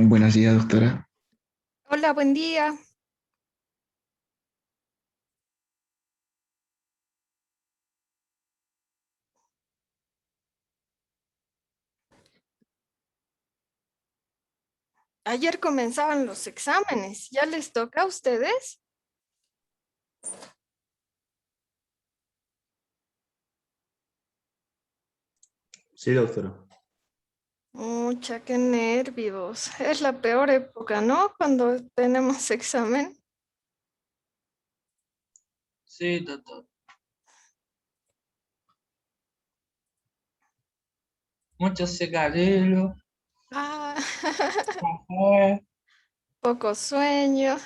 Buenos días, doctora. Hola, buen día. Ayer comenzaban los exámenes. ¿Ya les toca a ustedes? Sí, doctora. Mucha, qué nervios. Es la peor época, ¿no? Cuando tenemos examen. Sí, doctor. Mucho cigarrillo, Ah, café. poco sueño.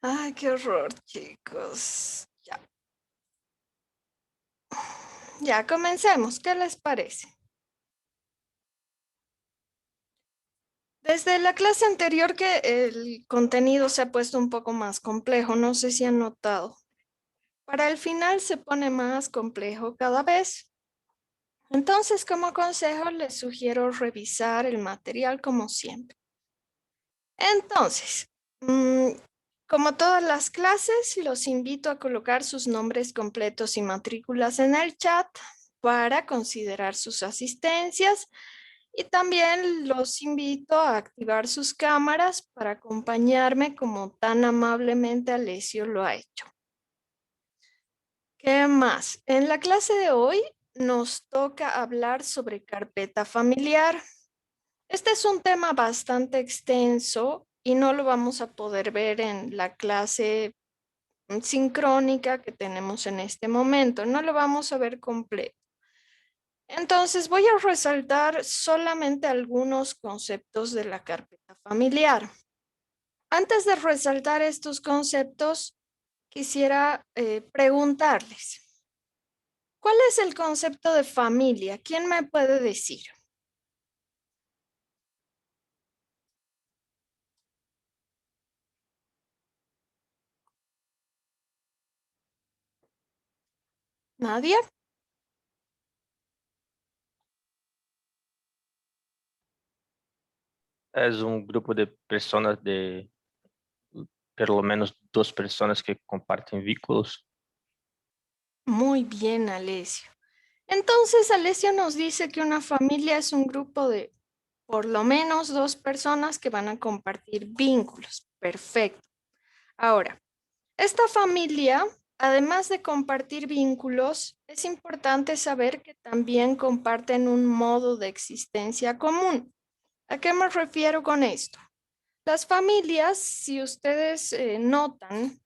Ay, qué horror, chicos. Ya, comencemos. ¿Qué les parece? Desde la clase anterior que el contenido se ha puesto un poco más complejo, no sé si han notado. Para el final se pone más complejo cada vez. Entonces, como consejo, les sugiero revisar el material como siempre. Entonces, como todas las clases, los invito a colocar sus nombres completos y matrículas en el chat para considerar sus asistencias y también los invito a activar sus cámaras para acompañarme como tan amablemente Alessio lo ha hecho. ¿Qué más? En la clase de hoy nos toca hablar sobre carpeta familiar. Este es un tema bastante extenso y no lo vamos a poder ver en la clase sincrónica que tenemos en este momento. No lo vamos a ver completo. Entonces voy a resaltar solamente algunos conceptos de la carpeta familiar. Antes de resaltar estos conceptos, quisiera preguntarles, ¿cuál es el concepto de familia? ¿Quién me puede decir? ¿Nadie? Es un grupo de personas de por lo menos dos personas que comparten vínculos. Muy bien, Alessio. Entonces, Alessio nos dice que una familia es un grupo de por lo menos dos personas que van a compartir vínculos. Perfecto. Ahora, esta familia, además de compartir vínculos, es importante saber que también comparten un modo de existencia común. ¿A qué me refiero con esto? Las familias, si ustedes notan,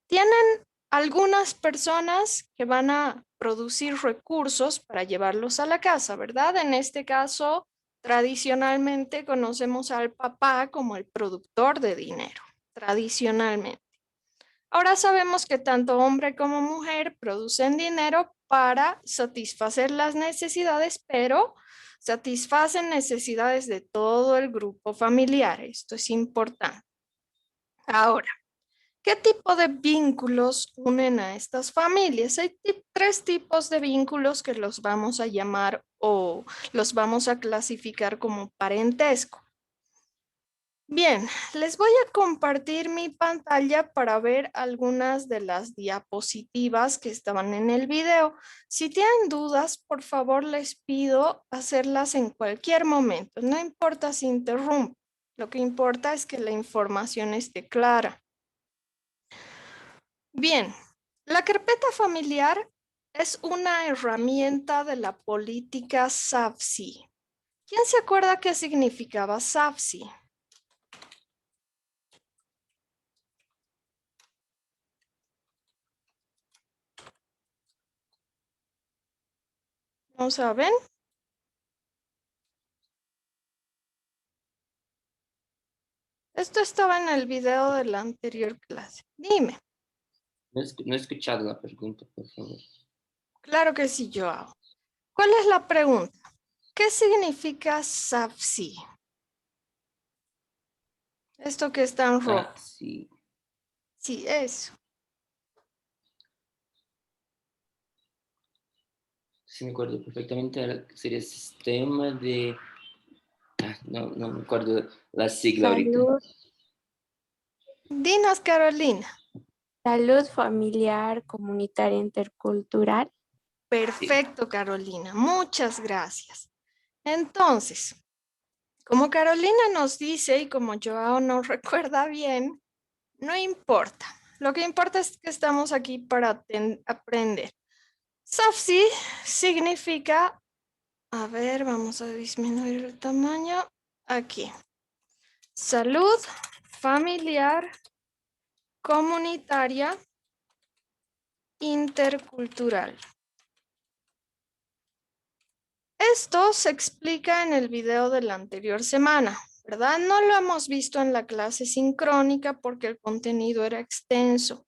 tienen algunas personas que van a producir recursos para llevarlos a la casa, ¿verdad? En este caso, tradicionalmente conocemos al papá como el productor de dinero, tradicionalmente. Ahora sabemos que tanto hombre como mujer producen dinero para satisfacer las necesidades, pero satisfacen necesidades de todo el grupo familiar. Esto es importante. Ahora, ¿qué tipo de vínculos unen a estas familias? Hay tres tipos de vínculos que los vamos a llamar o los vamos a clasificar como parentesco. Bien, les voy a compartir mi pantalla para ver algunas de las diapositivas que estaban en el video. Si tienen dudas, por favor les pido hacerlas en cualquier momento. No importa si interrumpo. Lo que importa es que la información esté clara. Bien, la carpeta familiar es una herramienta de la política SAFSI. ¿Quién se acuerda qué significaba SAFSI? ¿No saben? Esto estaba en el video de la anterior clase. Dime. No he escuchado la pregunta, por favor. Claro que sí, yo hago. ¿Cuál es la pregunta? ¿Qué significa SAFSI? Esto que está en rojo. Sí. Sí, eso. si me acuerdo perfectamente, sería sistema de... no me acuerdo la sigla ahorita. Salud, Dinos, Carolina. salud familiar, comunitaria, intercultural. Perfecto, Carolina. Muchas gracias. Entonces, como Carolina nos dice y como Joao nos recuerda bien, no importa. Lo que importa es que estamos aquí para aprender. SAFSI significa, a ver, vamos a disminuir el tamaño aquí. Salud familiar, comunitaria, intercultural. Esto se explica en el video de la anterior semana, ¿verdad? No lo hemos visto en la clase sincrónica porque el contenido era extenso.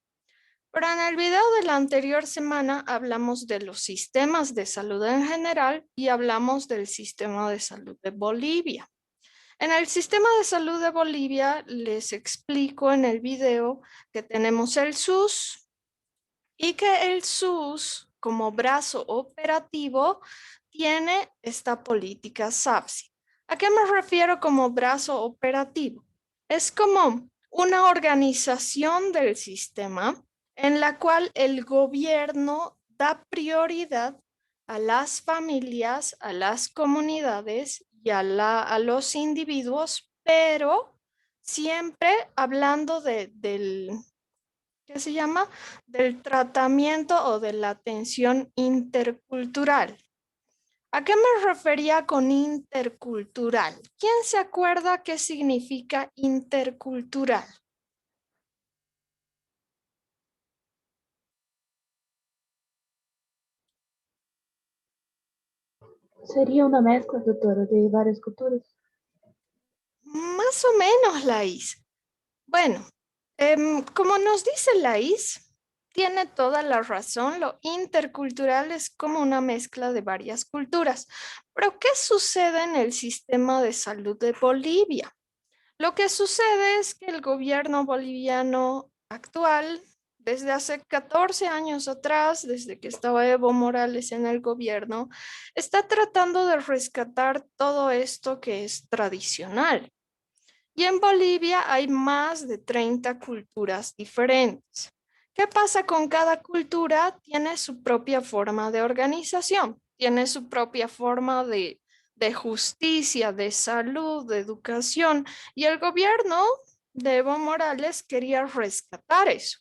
Pero en el video de la anterior semana hablamos de los sistemas de salud en general y hablamos del sistema de salud de Bolivia. En el sistema de salud de Bolivia les explico en el video que tenemos el SUS y que el SUS como brazo operativo tiene esta política SAFSI. ¿A qué me refiero como brazo operativo? Es como una organización del sistema en la cual el gobierno da prioridad a las familias, a las comunidades y a los individuos, pero siempre hablando del, ¿qué se llama? Del tratamiento o de la atención intercultural. ¿A qué me refería con intercultural? ¿Quién se acuerda qué significa intercultural? Sería una mezcla, doctora, de varias culturas. Más o menos, Laís. Bueno, como nos dice Laís, tiene toda la razón. Lo intercultural es como una mezcla de varias culturas. Pero, ¿qué sucede en el sistema de salud de Bolivia? Lo que sucede es que el gobierno boliviano actual, desde hace 14 años atrás, desde que estaba Evo Morales en el gobierno, está tratando de rescatar todo esto que es tradicional. Y en Bolivia hay más de 30 culturas diferentes. ¿Qué pasa con cada cultura? Tiene su propia forma de organización, tiene su propia forma de justicia, de salud, de educación. Y el gobierno de Evo Morales quería rescatar eso.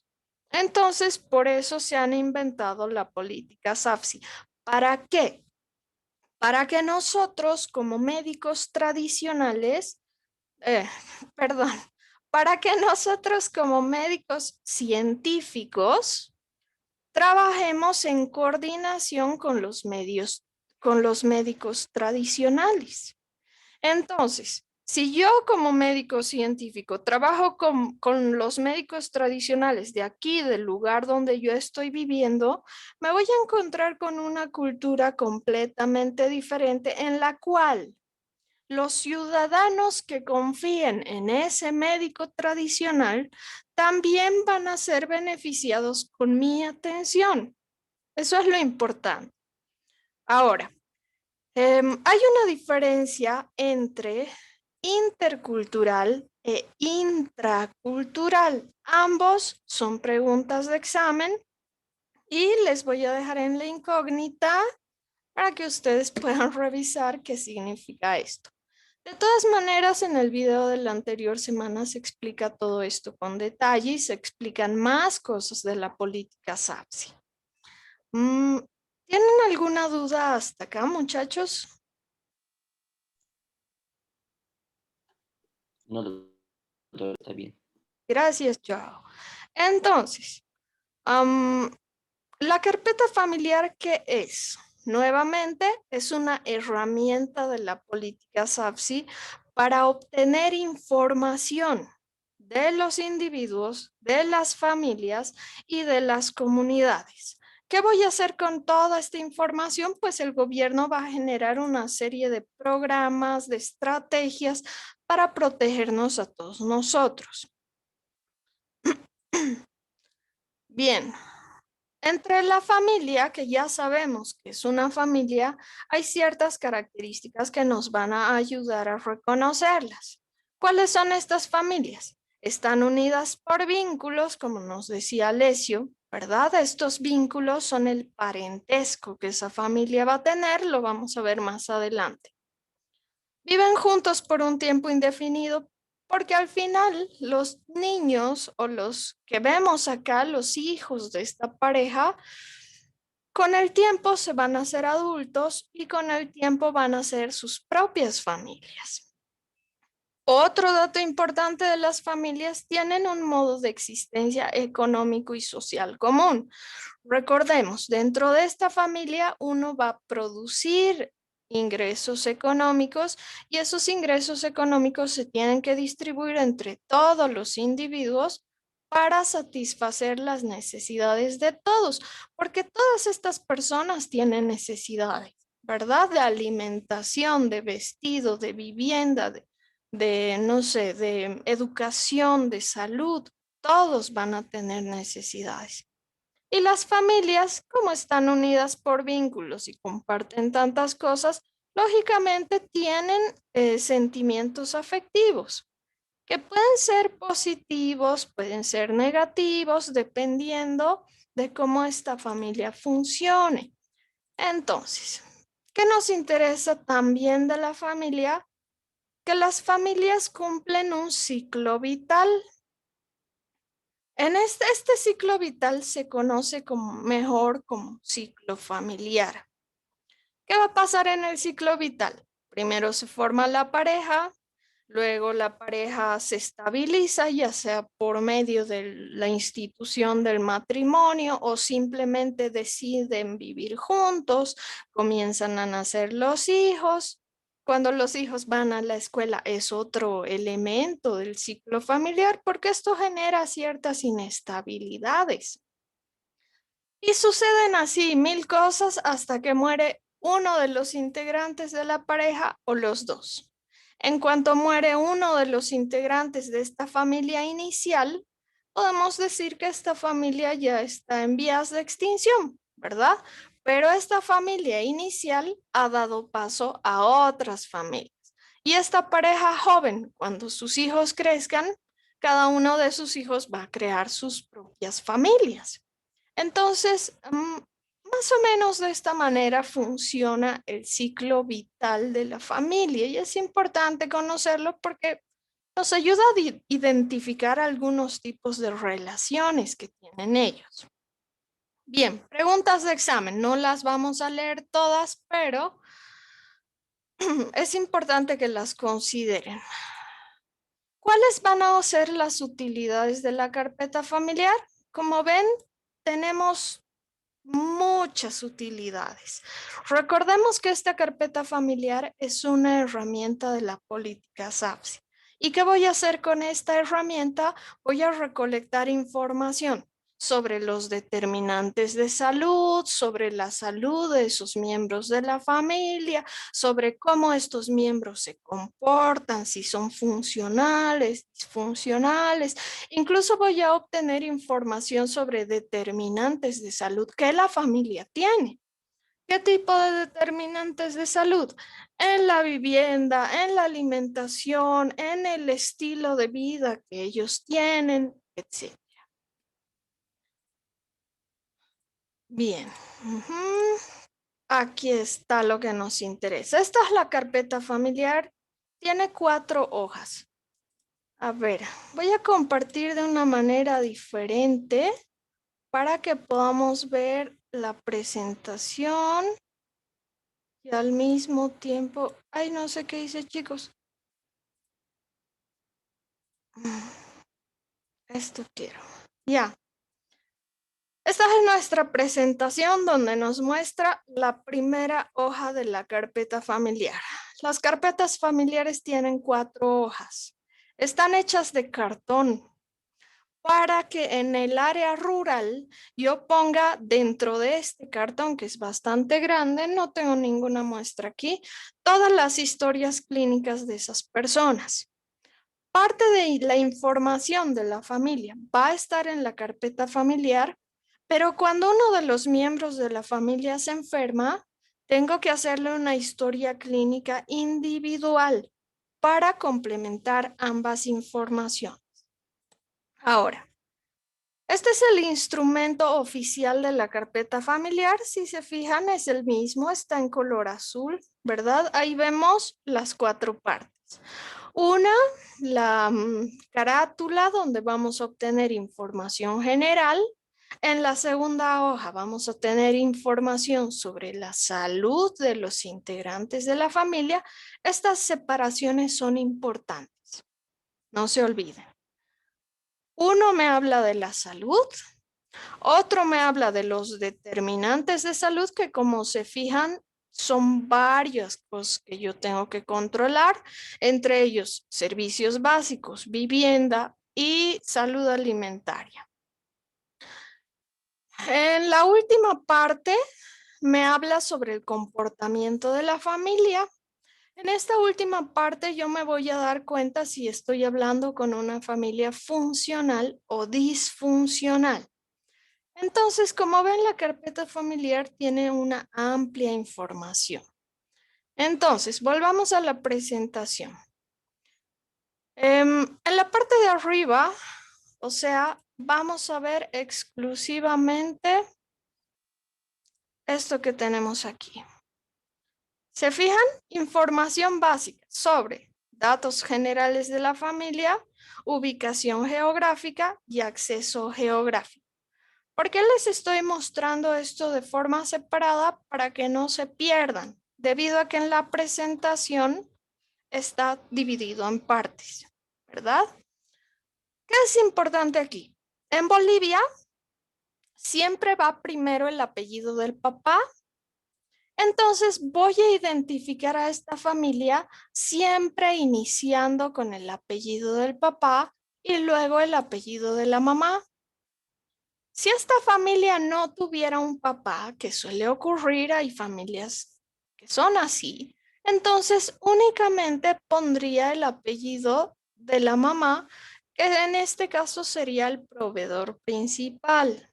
Entonces, por eso se han inventado la política SAFSI. ¿Para qué? Para que nosotros como médicos tradicionales perdón, para que nosotros como médicos científicos trabajemos en coordinación con los médicos tradicionales. Entonces, si yo como médico científico trabajo con los médicos tradicionales de aquí, del lugar donde yo estoy viviendo, me voy a encontrar con una cultura completamente diferente en la cual los ciudadanos que confíen en ese médico tradicional también van a ser beneficiados con mi atención. Eso es lo importante. Ahora, hay una diferencia entre intercultural e intracultural. Ambos son preguntas de examen y les voy a dejar en la incógnita para que ustedes puedan revisar qué significa esto. De todas maneras, en el video de la anterior semana se explica todo esto con detalle y se explican más cosas de la política SAFSI. ¿Tienen alguna duda hasta acá, muchachos? No, doctor, está bien. Gracias, Joao. Entonces, la carpeta familiar, ¿qué es? Nuevamente, es una herramienta de la política SAFSI para obtener información de los individuos, de las familias y de las comunidades. ¿Qué voy a hacer con toda esta información? Pues el gobierno va a generar una serie de programas, de estrategias para protegernos a todos nosotros. Bien. Entre la familia, que ya sabemos que es una familia, hay ciertas características que nos van a ayudar a reconocerlas. ¿Cuáles son estas familias? Están unidas por vínculos, como nos decía Alessio, ¿verdad? Estos vínculos son el parentesco que esa familia va a tener, lo vamos a ver más adelante. Viven juntos por un tiempo indefinido porque al final los niños o los que vemos acá, los hijos de esta pareja, con el tiempo se van a hacer adultos y con el tiempo van a ser sus propias familias. Otro dato importante de las familias, tienen un modo de existencia económico y social común. Recordemos, dentro de esta familia uno va a producir ingresos económicos y esos ingresos económicos se tienen que distribuir entre todos los individuos para satisfacer las necesidades de todos, porque todas estas personas tienen necesidades, ¿verdad? De alimentación, de vestido, de vivienda, no sé, de educación, de salud, todos van a tener necesidades. Y las familias, como están unidas por vínculos y comparten tantas cosas, lógicamente tienen sentimientos afectivos, que pueden ser positivos, pueden ser negativos, dependiendo de cómo esta familia funcione. Entonces, ¿qué nos interesa también de la familia? Que las familias cumplen un ciclo vital. En este ciclo vital se conoce mejor como ciclo familiar. ¿Qué va a pasar en el ciclo vital? Primero se forma la pareja, luego la pareja se estabiliza, ya sea por medio de la institución del matrimonio o simplemente deciden vivir juntos, comienzan a nacer los hijos. Cuando los hijos van a la escuela es otro elemento del ciclo familiar porque esto genera ciertas inestabilidades. Y suceden así 1000 cosas hasta que muere uno de los integrantes de la pareja o los dos. En cuanto muere uno de los integrantes de esta familia inicial, podemos decir que esta familia ya está en vías de extinción, ¿verdad? Pero esta familia inicial ha dado paso a otras familias. Y esta pareja joven, cuando sus hijos crezcan, cada uno de sus hijos va a crear sus propias familias. Entonces, más o menos de esta manera funciona el ciclo vital de la familia y es importante conocerlo porque nos ayuda a identificar algunos tipos de relaciones que tienen ellos. Bien, preguntas de examen, no las vamos a leer todas, pero es importante que las consideren. ¿Cuáles van a ser las utilidades de la carpeta familiar? Como ven, tenemos muchas utilidades. Recordemos que esta carpeta familiar es una herramienta de la política SAFSI. ¿Y qué voy a hacer con esta herramienta? Voy a recolectar información sobre los determinantes de salud, sobre la salud de sus miembros de la familia, sobre cómo estos miembros se comportan, si son funcionales, disfuncionales. Incluso voy a obtener información sobre determinantes de salud que la familia tiene. ¿Qué tipo de determinantes de salud? En la vivienda, en la alimentación, en el estilo de vida que ellos tienen, etc. Bien, aquí está lo que nos interesa. Esta es la carpeta familiar, tiene 4 hojas. A ver, voy a compartir de una manera diferente para que podamos ver la presentación y al mismo tiempo, ay, no sé qué dice, chicos. Esto quiero, ya. Esta es nuestra presentación donde nos muestra la primera hoja de la carpeta familiar. Las carpetas familiares tienen 4 hojas. Están hechas de cartón para que en el área rural yo ponga dentro de este cartón, que es bastante grande, no tengo ninguna muestra aquí, todas las historias clínicas de esas personas. Parte de la información de la familia va a estar en la carpeta familiar, Pero cuando uno de los miembros de la familia se enferma, tengo que hacerle una historia clínica individual para complementar ambas informaciones. Ahora, este es el instrumento oficial de la carpeta familiar. Si se fijan, es el mismo, está en color azul, ¿verdad? Ahí vemos las 4 partes. Una, la carátula, donde vamos a obtener información general. En la segunda hoja vamos a tener información sobre la salud de los integrantes de la familia. Estas separaciones son importantes, no se olviden. Uno me habla de la salud, otro me habla de los determinantes de salud, que como se fijan son varias cosas que yo tengo que controlar, entre ellos servicios básicos, vivienda y salud alimentaria. En la última parte me habla sobre el comportamiento de la familia. En esta última parte yo me voy a dar cuenta si estoy hablando con una familia funcional o disfuncional. Entonces, como ven, la carpeta familiar tiene una amplia información. Entonces, volvamos a la presentación. En la parte de arriba, o sea, vamos a ver exclusivamente esto que tenemos aquí. ¿Se fijan? Información básica sobre datos generales de la familia, ubicación geográfica y acceso geográfico. ¿Por qué les estoy mostrando esto de forma separada? Para que no se pierdan, debido a que en la presentación está dividido en partes, ¿verdad? ¿Qué es importante aquí? En Bolivia siempre va primero el apellido del papá. Entonces voy a identificar a esta familia siempre iniciando con el apellido del papá y luego el apellido de la mamá. Si esta familia no tuviera un papá, que suele ocurrir, hay familias que son así, entonces únicamente pondría el apellido de la mamá, que en este caso sería el proveedor principal.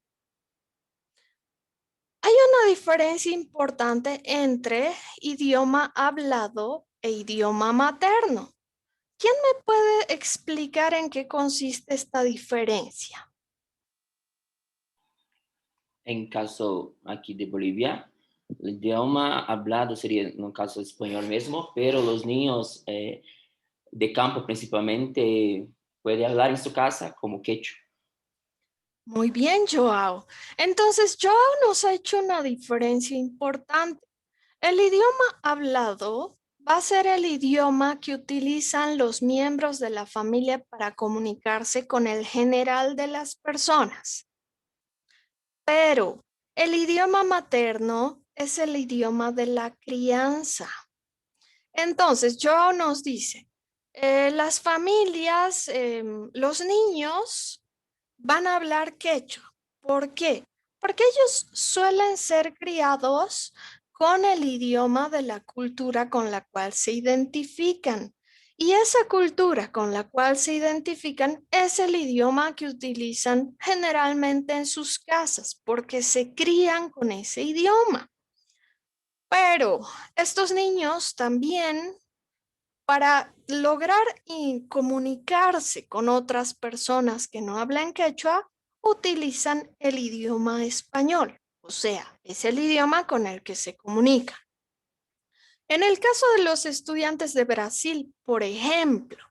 Hay una diferencia importante entre idioma hablado e idioma materno. ¿Quién me puede explicar en qué consiste esta diferencia? En caso aquí de Bolivia, el idioma hablado sería, en un caso, español mismo, pero los niños de campo principalmente pueden hablar en su casa como quechua. Muy bien, Joao. Entonces, Joao nos ha hecho una diferencia importante. El idioma hablado va a ser el idioma que utilizan los miembros de la familia para comunicarse con el general de las personas. Pero el idioma materno es el idioma de la crianza. Entonces, Joao nos dice, las familias, los niños van a hablar quechua. ¿Por qué? Porque ellos suelen ser criados con el idioma de la cultura con la cual se identifican. Y esa cultura con la cual se identifican es el idioma que utilizan generalmente en sus casas, porque se crían con ese idioma. Pero estos niños también, para lograr comunicarse con otras personas que no hablan quechua, utilizan el idioma español, o sea, es el idioma con el que se comunican. En el caso de los estudiantes de Brasil, por ejemplo,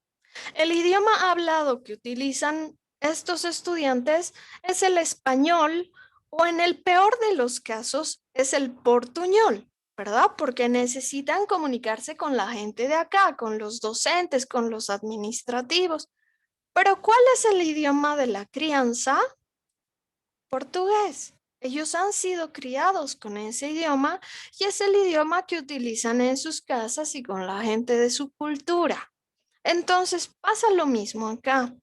el idioma hablado que utilizan estos estudiantes es el español o, en el peor de los casos, es el portuñol, ¿verdad? Porque necesitan comunicarse con la gente de acá, con los docentes, con los administrativos. Pero ¿cuál es el idioma de la crianza? Portugués. Ellos han sido criados con ese idioma y es el idioma que utilizan en sus casas y con la gente de su cultura. Entonces pasa lo mismo acá.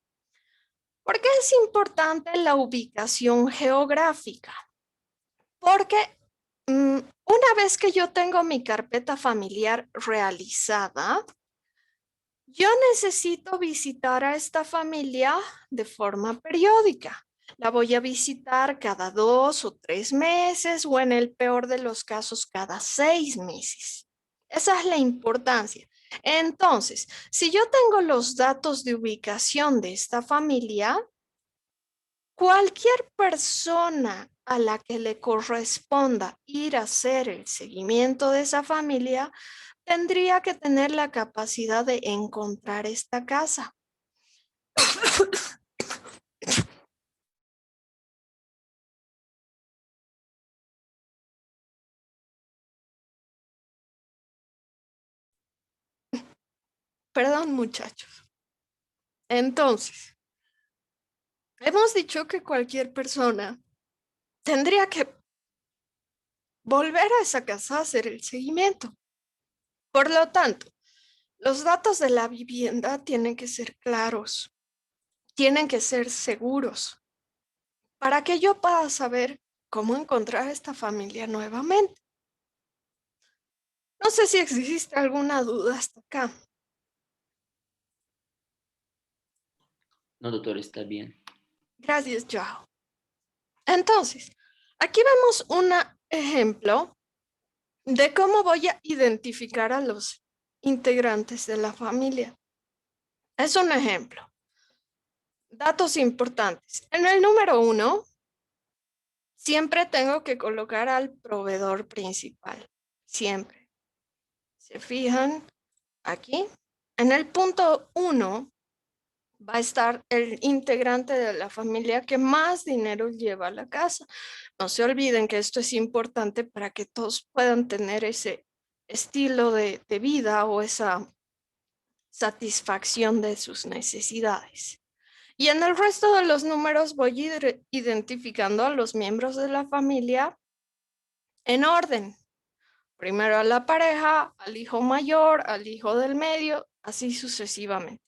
¿Por qué es importante la ubicación geográfica? Porque una vez que yo tengo mi carpeta familiar realizada, yo necesito visitar a esta familia de forma periódica. La voy a visitar cada 2 o 3 meses o en el peor de los casos cada 6 meses. Esa es la importancia. Entonces, si yo tengo los datos de ubicación de esta familia, cualquier persona a la que le corresponda ir a hacer el seguimiento de esa familia tendría que tener la capacidad de encontrar esta casa. Perdón, muchachos. Entonces, hemos dicho que cualquier persona tendría que volver a esa casa a hacer el seguimiento. Por lo tanto, los datos de la vivienda tienen que ser claros, tienen que ser seguros, para que yo pueda saber cómo encontrar a esta familia nuevamente. No sé si existe alguna duda hasta acá. No, doctor, está bien. Gracias, Joao. Entonces, aquí vemos un ejemplo de cómo voy a identificar a los integrantes de la familia. Es un ejemplo. Datos importantes. En el número 1, siempre tengo que colocar al proveedor principal. Siempre. ¿Se fijan? Aquí. En el punto 1 va a estar el integrante de la familia que más dinero lleva a la casa. No se olviden que esto es importante para que todos puedan tener ese estilo de vida o esa satisfacción de sus necesidades. Y en el resto de los números voy a ir identificando a los miembros de la familia en orden. Primero a la pareja, al hijo mayor, al hijo del medio, así sucesivamente.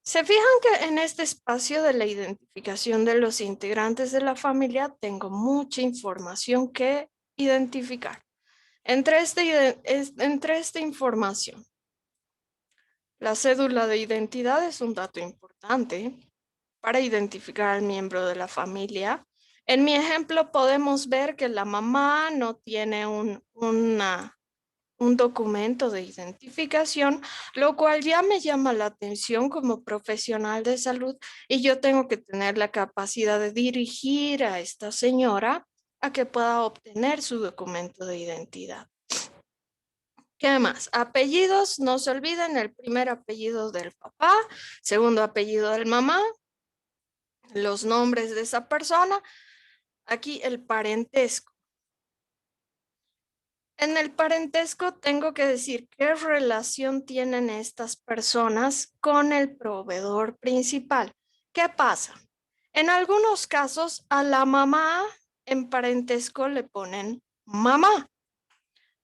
¿Se fijan que en este espacio de la identificación de los integrantes de la familia tengo mucha información que identificar? Entre esta información, la cédula de identidad es un dato importante para identificar al miembro de la familia. En mi ejemplo podemos ver que la mamá no tiene un documento de identificación, lo cual ya me llama la atención como profesional de salud y yo tengo que tener la capacidad de dirigir a esta señora a que pueda obtener su documento de identidad. ¿Qué más? Apellidos, no se olviden el primer apellido del papá, segundo apellido del mamá, los nombres de esa persona, aquí el parentesco. En el parentesco tengo que decir qué relación tienen estas personas con el proveedor principal. ¿Qué pasa? En algunos casos a la mamá en parentesco le ponen mamá.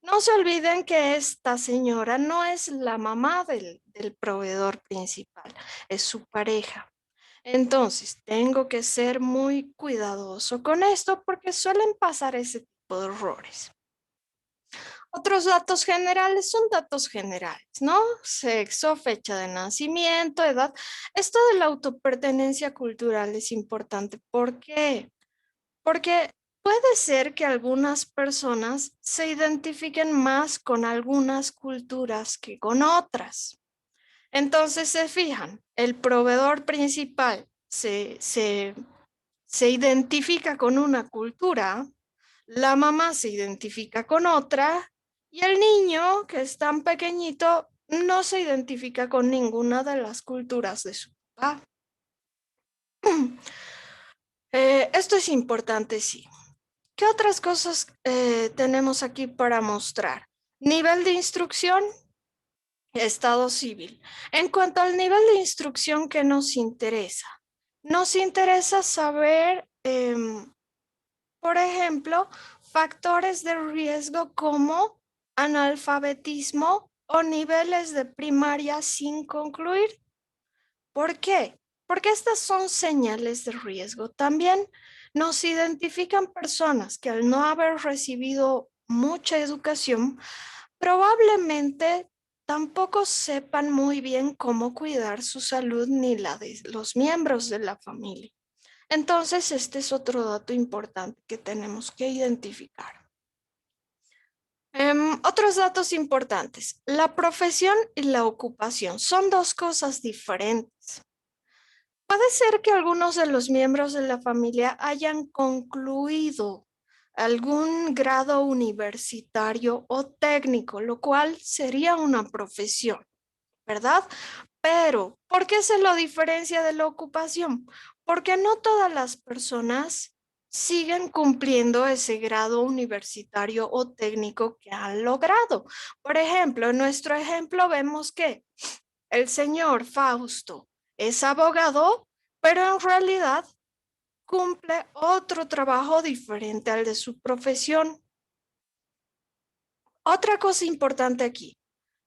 No se olviden que esta señora no es la mamá del proveedor principal, es su pareja. Entonces, tengo que ser muy cuidadoso con esto porque suelen pasar ese tipo de errores. Otros datos generales son datos generales, ¿no? Sexo, fecha de nacimiento, edad. Esto de la autopertenencia cultural es importante. ¿Por qué? Porque puede ser que algunas personas se identifiquen más con algunas culturas que con otras. Entonces se fijan, el proveedor principal se identifica con una cultura, la mamá se identifica con otra y el niño, que es tan pequeñito, no se identifica con ninguna de las culturas de su papá. Esto es importante, sí. ¿Qué otras cosas tenemos aquí para mostrar? Nivel de instrucción, estado civil. En cuanto al nivel de instrucción que nos interesa saber, por ejemplo, factores de riesgo como analfabetismo o niveles de primaria sin concluir. ¿Por qué? Porque estas son señales de riesgo. También nos identifican personas que al no haber recibido mucha educación, probablemente tampoco sepan muy bien cómo cuidar su salud ni la de los miembros de la familia. Entonces, este es otro dato importante que tenemos que identificar. Otros datos importantes. La profesión y la ocupación son dos cosas diferentes. Puede ser que algunos de los miembros de la familia hayan concluido algún grado universitario o técnico, lo cual sería una profesión, ¿verdad? Pero, ¿por qué se lo diferencia de la ocupación? Porque no todas las personas siguen cumpliendo ese grado universitario o técnico que han logrado. Por ejemplo, en nuestro ejemplo vemos que el señor Fausto es abogado, pero en realidad cumple otro trabajo diferente al de su profesión. Otra cosa importante aquí,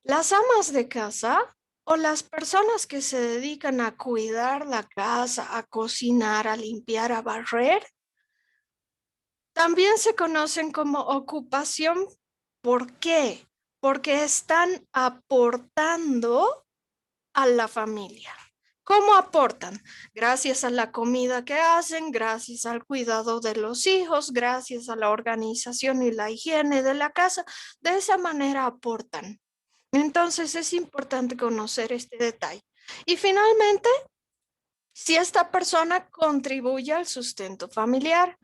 las amas de casa o las personas que se dedican a cuidar la casa, a cocinar, a limpiar, a barrer, también se conocen como ocupación. ¿Por qué? Porque están aportando a la familia. ¿Cómo aportan? Gracias a la comida que hacen, gracias al cuidado de los hijos, gracias a la organización y la higiene de la casa. De esa manera aportan. Entonces es importante conocer este detalle. Y finalmente, si esta persona contribuye al sustento familiar.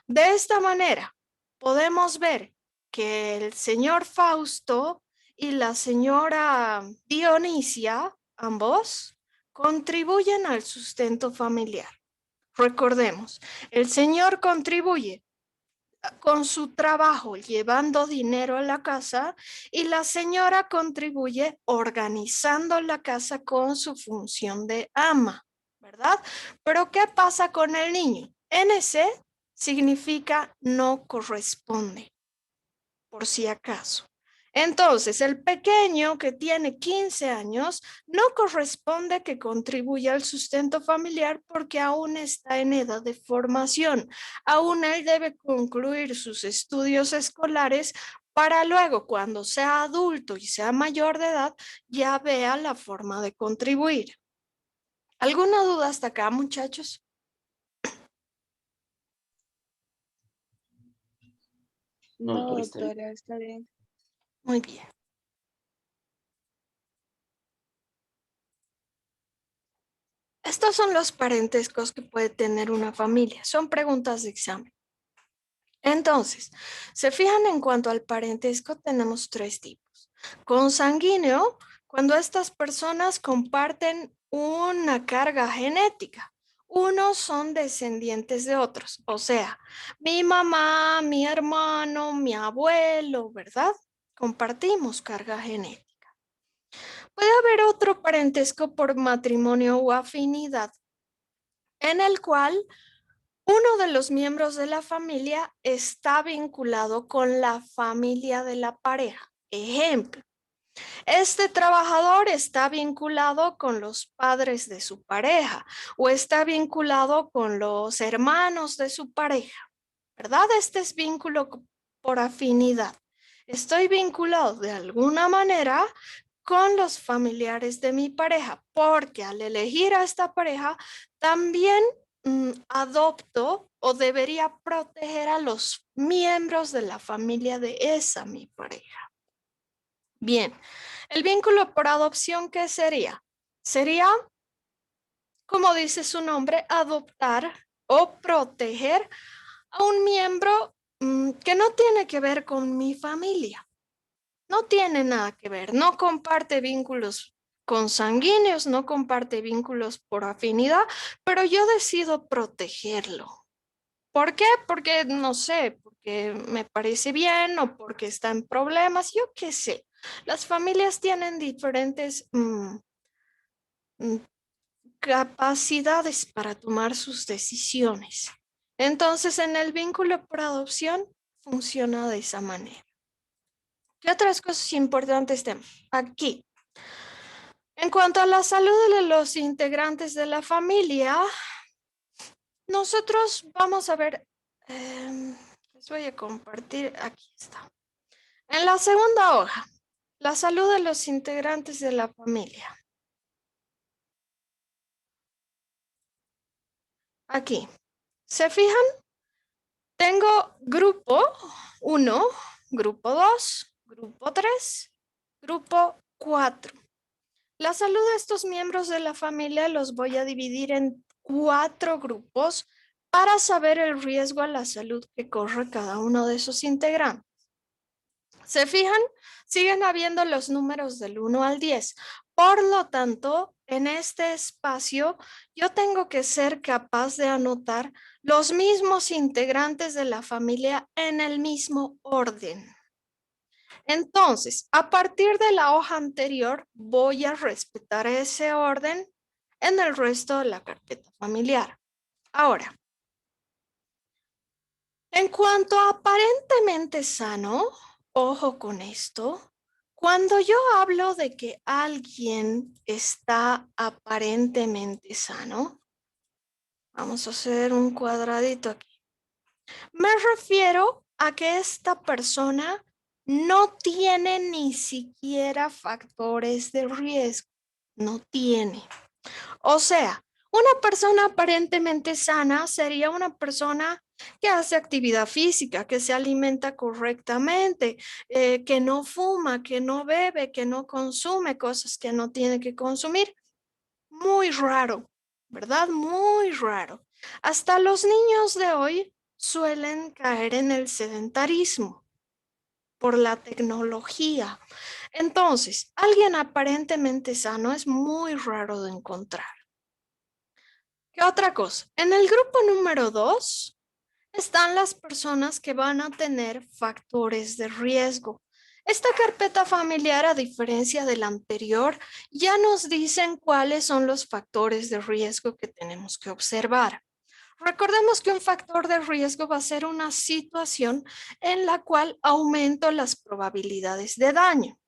De esta manera, podemos ver que el señor Fausto y la señora Dionisia, ambos, contribuyen al sustento familiar. Recordemos, el señor contribuye con su trabajo llevando dinero a la casa y la señora contribuye organizando la casa con su función de ama, ¿verdad? Pero ¿qué pasa con el niño? NC significa no corresponde, por si acaso. Entonces, el pequeño que tiene 15 años no corresponde que contribuya al sustento familiar porque aún está en edad de formación. Aún él debe concluir sus estudios escolares para luego, cuando sea adulto y sea mayor de edad, ya vea la forma de contribuir. ¿Alguna duda hasta acá, muchachos? No, No, está bien. doctora, está bien. Muy bien. Estos son los parentescos que puede tener una familia. Son preguntas de examen. Entonces, se fijan en cuanto al parentesco, tenemos tres tipos. Consanguíneo, cuando estas personas comparten una carga genética. Unos son descendientes de otros, o sea, mi mamá, mi hermano, mi abuelo, ¿verdad? Compartimos carga genética. Puede haber otro parentesco por matrimonio o afinidad, en el cual uno de los miembros de la familia está vinculado con la familia de la pareja. Ejemplo, este trabajador está vinculado con los padres de su pareja o está vinculado con los hermanos de su pareja, ¿verdad? Este es vínculo por afinidad. Estoy vinculado de alguna manera con los familiares de mi pareja, porque al elegir a esta pareja también adopto o debería proteger a los miembros de la familia de esa mi pareja. Bien, el vínculo por adopción, ¿qué sería? Sería, como dice su nombre, adoptar o proteger a un miembro que no tiene que ver con mi familia. No tiene nada que ver, no comparte vínculos consanguíneos, no comparte vínculos por afinidad, pero yo decido protegerlo. ¿Por qué? Porque no sé, porque me parece bien o porque está en problemas, yo qué sé. Las familias tienen diferentes capacidades para tomar sus decisiones. Entonces, en el vínculo por adopción funciona de esa manera. ¿Qué otras cosas importantes tenemos aquí? En cuanto a la salud de los integrantes de la familia, nosotros vamos a ver, les voy a compartir, aquí está. En la segunda hoja, la salud de los integrantes de la familia. Aquí, ¿Se fijan? Tengo grupo 1, grupo 2, grupo 3, grupo 4. La salud de estos miembros de la familia los voy a dividir en 4 grupos para saber el riesgo a la salud que corre cada uno de sus integrantes. ¿Se fijan? Siguen habiendo los números del 1 al 10. Por lo tanto, en este espacio yo tengo que ser capaz de anotar los mismos integrantes de la familia en el mismo orden. Entonces, a partir de la hoja anterior, voy a respetar ese orden en el resto de la carpeta familiar. Ahora, en cuanto a aparentemente sano, ojo con esto, cuando yo hablo de que alguien está aparentemente sano, vamos a hacer un cuadradito aquí. Me refiero a que esta persona no tiene ni siquiera factores de riesgo. No tiene. O sea, una persona aparentemente sana sería una persona que hace actividad física, que se alimenta correctamente, que no fuma, que no bebe, que no consume cosas que no tiene que consumir. Muy raro, ¿verdad? Muy raro. Hasta los niños de hoy suelen caer en el sedentarismo por la tecnología. Entonces, alguien aparentemente sano es muy raro de encontrar. ¿Qué otra cosa? En el grupo número 2 están las personas que van a tener factores de riesgo. Esta carpeta familiar, a diferencia de la anterior, ya nos dicen cuáles son los factores de riesgo que tenemos que observar. Recordemos que un factor de riesgo va a ser una situación en la cual aumento las probabilidades de daño.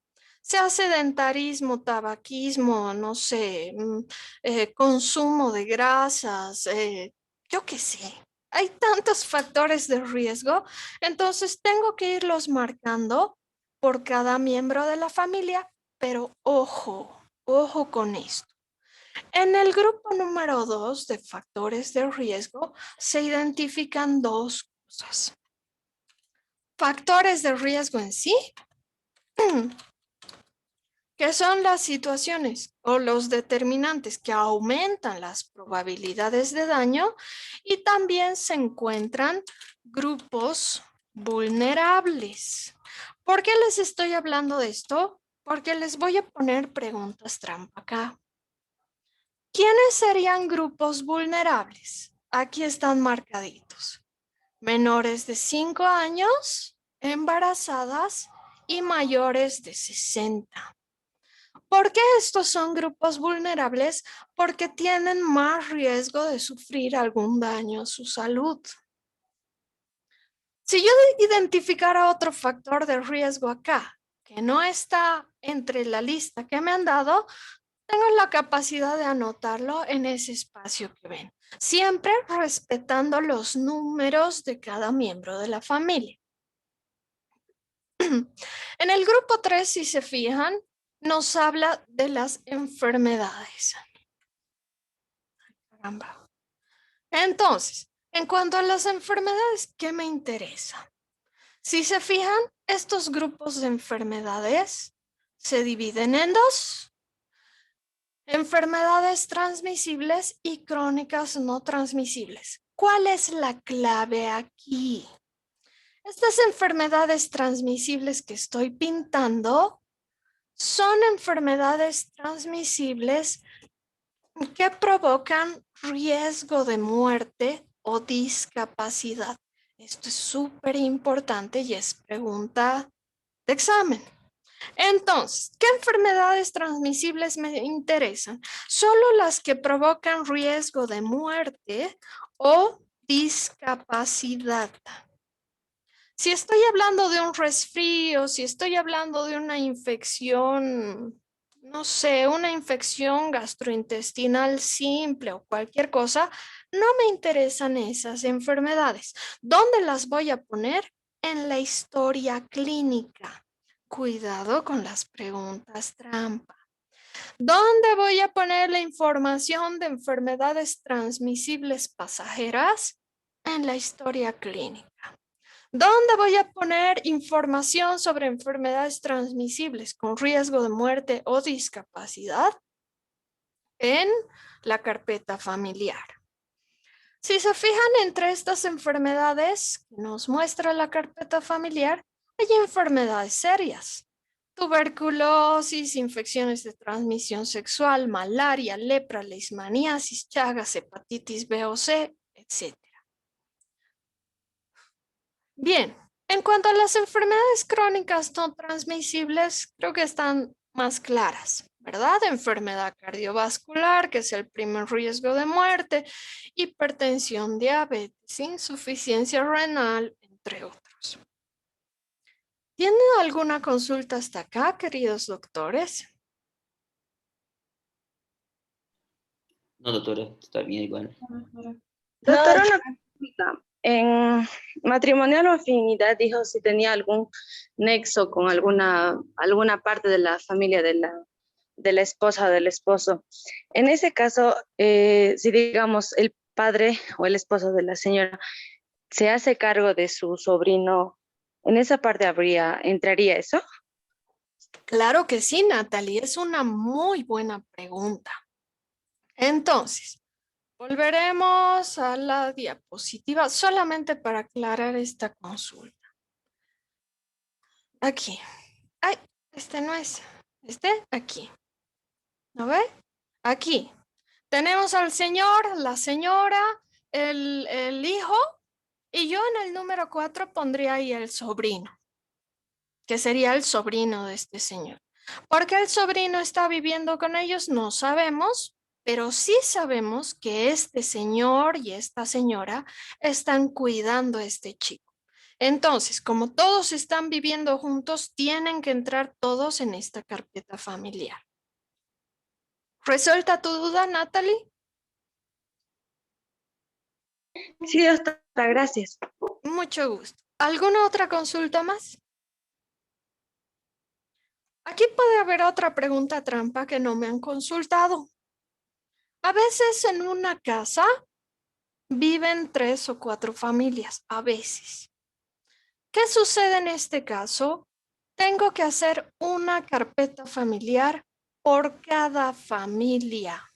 Sea sedentarismo, tabaquismo, no sé, consumo de grasas, yo qué sé. Hay tantos factores de riesgo, entonces tengo que irlos marcando por cada miembro de la familia, pero ojo con esto. En el grupo número 2 de factores de riesgo se identifican 2 cosas. Factores de riesgo en sí, que son las situaciones o los determinantes que aumentan las probabilidades de daño, y también se encuentran grupos vulnerables. ¿Por qué les estoy hablando de esto? Porque les voy a poner preguntas trampa acá. ¿Quiénes serían grupos vulnerables? Aquí están marcaditos. Menores de 5 años, embarazadas y mayores de 60. ¿Por qué estos son grupos vulnerables? Porque tienen más riesgo de sufrir algún daño a su salud. Si yo identificara otro factor de riesgo acá, que no está entre la lista que me han dado, tengo la capacidad de anotarlo en ese espacio que ven, siempre respetando los números de cada miembro de la familia. En el grupo 3, si se fijan, nos habla de las enfermedades. Caramba. Entonces, en cuanto a las enfermedades, ¿qué me interesa? Si se fijan, estos grupos de enfermedades se dividen en 2. Enfermedades transmisibles y crónicas no transmisibles. ¿Cuál es la clave aquí? Estas enfermedades transmisibles que estoy pintando son enfermedades transmisibles que provocan riesgo de muerte o discapacidad. Esto es súper importante y es pregunta de examen. Entonces, ¿qué enfermedades transmisibles me interesan? Solo las que provocan riesgo de muerte o discapacidad. Si estoy hablando de un resfrío, si estoy hablando de una infección, no sé, una infección gastrointestinal simple o cualquier cosa, no me interesan esas enfermedades. ¿Dónde las voy a poner? En la historia clínica. Cuidado con las preguntas trampa. ¿Dónde voy a poner la información de enfermedades transmisibles pasajeras? en la historia clínica. ¿Dónde voy a poner información sobre enfermedades transmisibles con riesgo de muerte o discapacidad? En la carpeta familiar. Si se fijan, entre estas enfermedades que nos muestra la carpeta familiar, hay enfermedades serias. Tuberculosis, infecciones de transmisión sexual, malaria, lepra, leishmaniasis, chagas, hepatitis B o C, etc. Bien, en cuanto a las enfermedades crónicas no transmisibles, creo que están más claras, ¿verdad? Enfermedad cardiovascular, que es el primer riesgo de muerte, hipertensión, diabetes, insuficiencia renal, entre otros. ¿Tienen alguna consulta hasta acá, queridos doctores? No, doctora, está bien igual. Doctora, una consulta. En matrimonial o afinidad dijo si tenía algún nexo con alguna parte de la familia de la esposa o del esposo. En ese caso, si digamos el padre o el esposo de la señora se hace cargo de su sobrino, ¿en esa parte entraría eso? Claro que sí, Natalie, es una muy buena pregunta. Entonces, volveremos a la diapositiva solamente para aclarar esta consulta. Aquí. Ay, este no es. Aquí. ¿No ve? Aquí. Tenemos al señor, la señora, el hijo, y yo en el número 4 pondría ahí el sobrino, que sería el sobrino de este señor. ¿Por qué el sobrino está viviendo con ellos? No sabemos, pero sí sabemos que este señor y esta señora están cuidando a este chico. Entonces, como todos están viviendo juntos, tienen que entrar todos en esta carpeta familiar. ¿Resuelta tu duda, Natalie? Sí, doctora, gracias. Mucho gusto. ¿Alguna otra consulta más? Aquí puede haber otra pregunta trampa que no me han consultado. A veces en una casa viven 3 o 4 familias, a veces. ¿Qué sucede en este caso? Tengo que hacer una carpeta familiar por cada familia,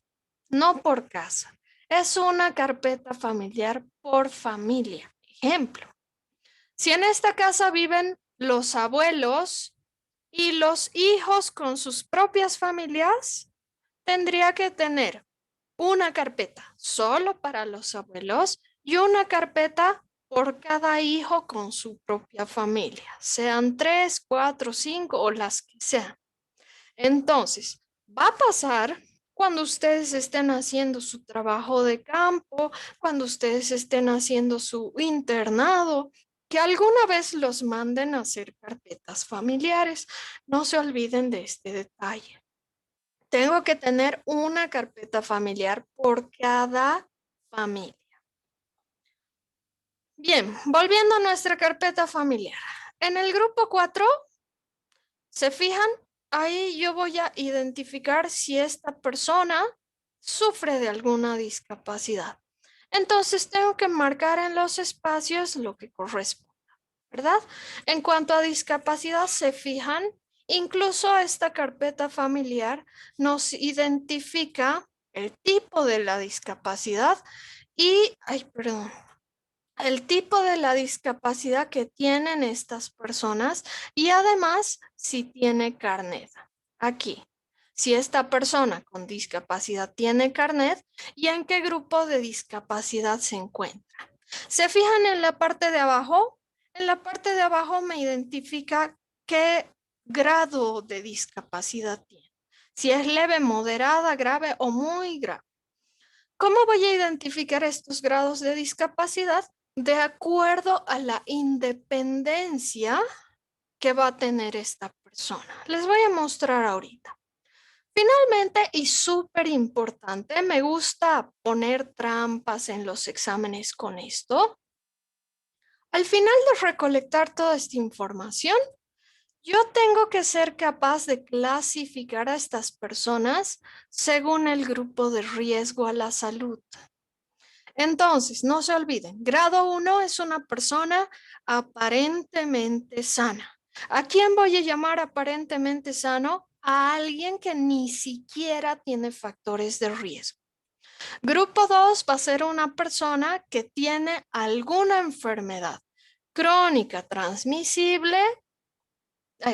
no por casa. Es una carpeta familiar por familia. Ejemplo, si en esta casa viven los abuelos y los hijos con sus propias familias, tendría que tener una carpeta solo para los abuelos y una carpeta por cada hijo con su propia familia, sean 3, 4, 5 o las que sean. Entonces, va a pasar cuando ustedes estén haciendo su trabajo de campo, cuando ustedes estén haciendo su internado, que alguna vez los manden a hacer carpetas familiares. No se olviden de este detalle. Tengo que tener una carpeta familiar por cada familia. Bien, volviendo a nuestra carpeta familiar. En el grupo 4, ¿se fijan? Ahí yo voy a identificar si esta persona sufre de alguna discapacidad. Entonces tengo que marcar en los espacios lo que corresponda, ¿verdad? En cuanto a discapacidad, se fijan, incluso esta carpeta familiar nos identifica el tipo de la discapacidad y, el tipo de la discapacidad que tienen estas personas y además si tiene carnet. Aquí, si esta persona con discapacidad tiene carnet y en qué grupo de discapacidad se encuentra. ¿Se fijan en la parte de abajo? En la parte de abajo me identifica qué grado de discapacidad tiene. Si es leve, moderada, grave o muy grave. ¿Cómo voy a identificar estos grados de discapacidad? De acuerdo a la independencia que va a tener esta persona. Les voy a mostrar ahorita. Finalmente, y súper importante, me gusta poner trampas en los exámenes con esto. Al final de recolectar toda esta información, yo tengo que ser capaz de clasificar a estas personas según el grupo de riesgo a la salud. Entonces, no se olviden, grado 1 es una persona aparentemente sana. ¿A quién voy a llamar aparentemente sano? A alguien que ni siquiera tiene factores de riesgo. Grupo 2 va a ser una persona que tiene alguna enfermedad crónica transmisible,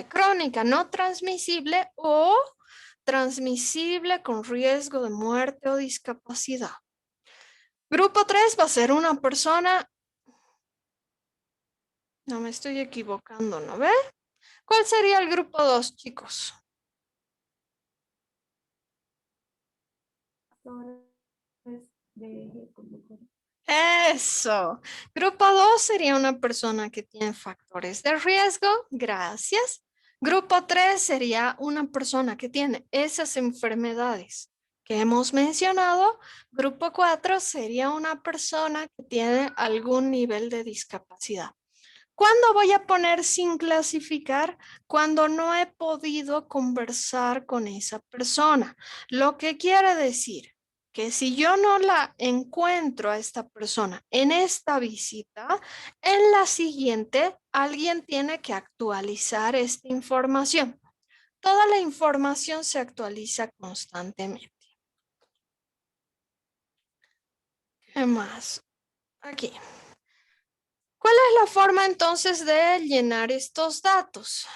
crónica no transmisible o transmisible con riesgo de muerte o discapacidad. Grupo 3 va a ser una persona, no me estoy equivocando, ¿no ve? ¿Cuál sería el grupo 2, chicos? Eso. Grupo 2 sería una persona que tiene factores de riesgo. Gracias. Grupo 3 sería una persona que tiene esas enfermedades que hemos mencionado. Grupo 4 sería una persona que tiene algún nivel de discapacidad. ¿Cuándo voy a poner sin clasificar? Cuando no he podido conversar con esa persona. Lo que quiere decir que si yo no la encuentro a esta persona en esta visita, en la siguiente alguien tiene que actualizar esta información. Toda la información se actualiza constantemente. ¿Qué más? Aquí. ¿Cuál es la forma entonces de llenar estos datos?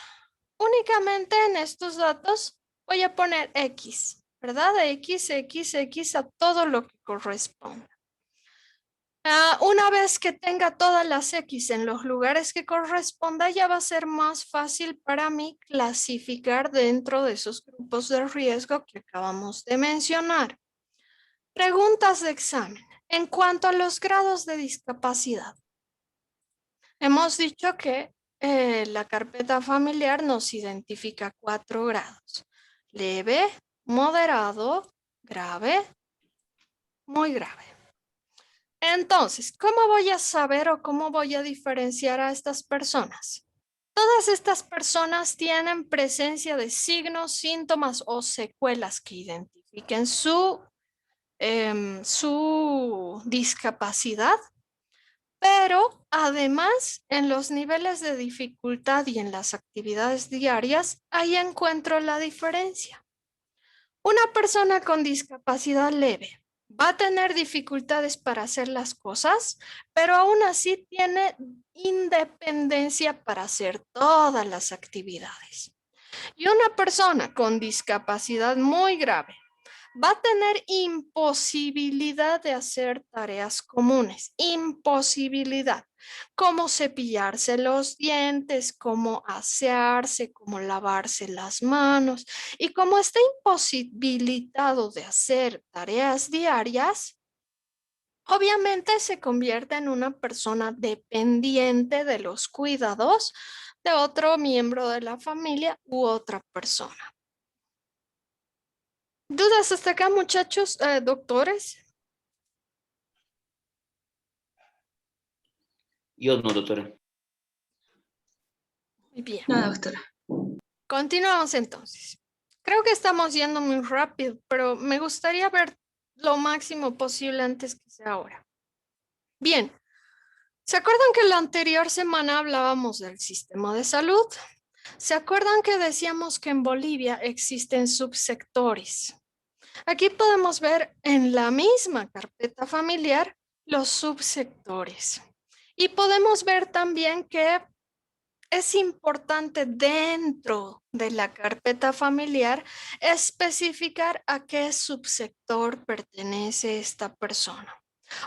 Únicamente en estos datos voy a poner X, ¿verdad? X a todo lo que corresponda. Una vez que tenga todas las X en los lugares que corresponda, ya va a ser más fácil para mí clasificar dentro de esos grupos de riesgo que acabamos de mencionar. Preguntas de examen. En cuanto a los grados de discapacidad, hemos dicho que la carpeta familiar nos identifica 4 grados. Leve, moderado, grave, muy grave. Entonces, ¿cómo voy a saber o cómo voy a diferenciar a estas personas? Todas estas personas tienen presencia de signos, síntomas o secuelas que identifiquen su discapacidad. Pero además, en los niveles de dificultad y en las actividades diarias, ahí encuentro la diferencia. Una persona con discapacidad leve va a tener dificultades para hacer las cosas, pero aún así tiene independencia para hacer todas las actividades. Y una persona con discapacidad muy grave va a tener imposibilidad de hacer tareas comunes, imposibilidad, como cepillarse los dientes, como asearse, como lavarse las manos. Y como está imposibilitado de hacer tareas diarias, obviamente se convierte en una persona dependiente de los cuidados de otro miembro de la familia u otra persona. ¿Dudas hasta acá, muchachos, doctores? Yo no, doctora. Muy bien. No, doctora. Continuamos entonces. Creo que estamos yendo muy rápido, pero me gustaría ver lo máximo posible antes que sea ahora. Bien. ¿Se acuerdan que la anterior semana hablábamos del sistema de salud? ¿Se acuerdan que decíamos que en Bolivia existen subsectores? Aquí podemos ver en la misma carpeta familiar los subsectores. Y podemos ver también que es importante dentro de la carpeta familiar especificar a qué subsector pertenece esta persona.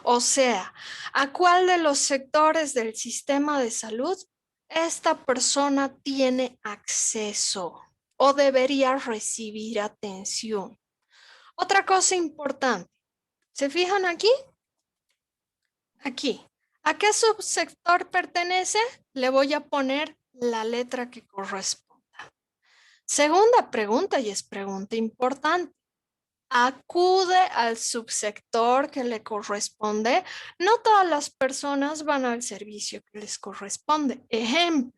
O sea, a cuál de los sectores del sistema de salud esta persona tiene acceso o debería recibir atención. Otra cosa importante, ¿se fijan aquí? Aquí. ¿A qué subsector pertenece? Le voy a poner la letra que corresponda. Segunda pregunta, y es pregunta importante. Acude al subsector que le corresponde. No todas las personas van al servicio que les corresponde. Ejemplo.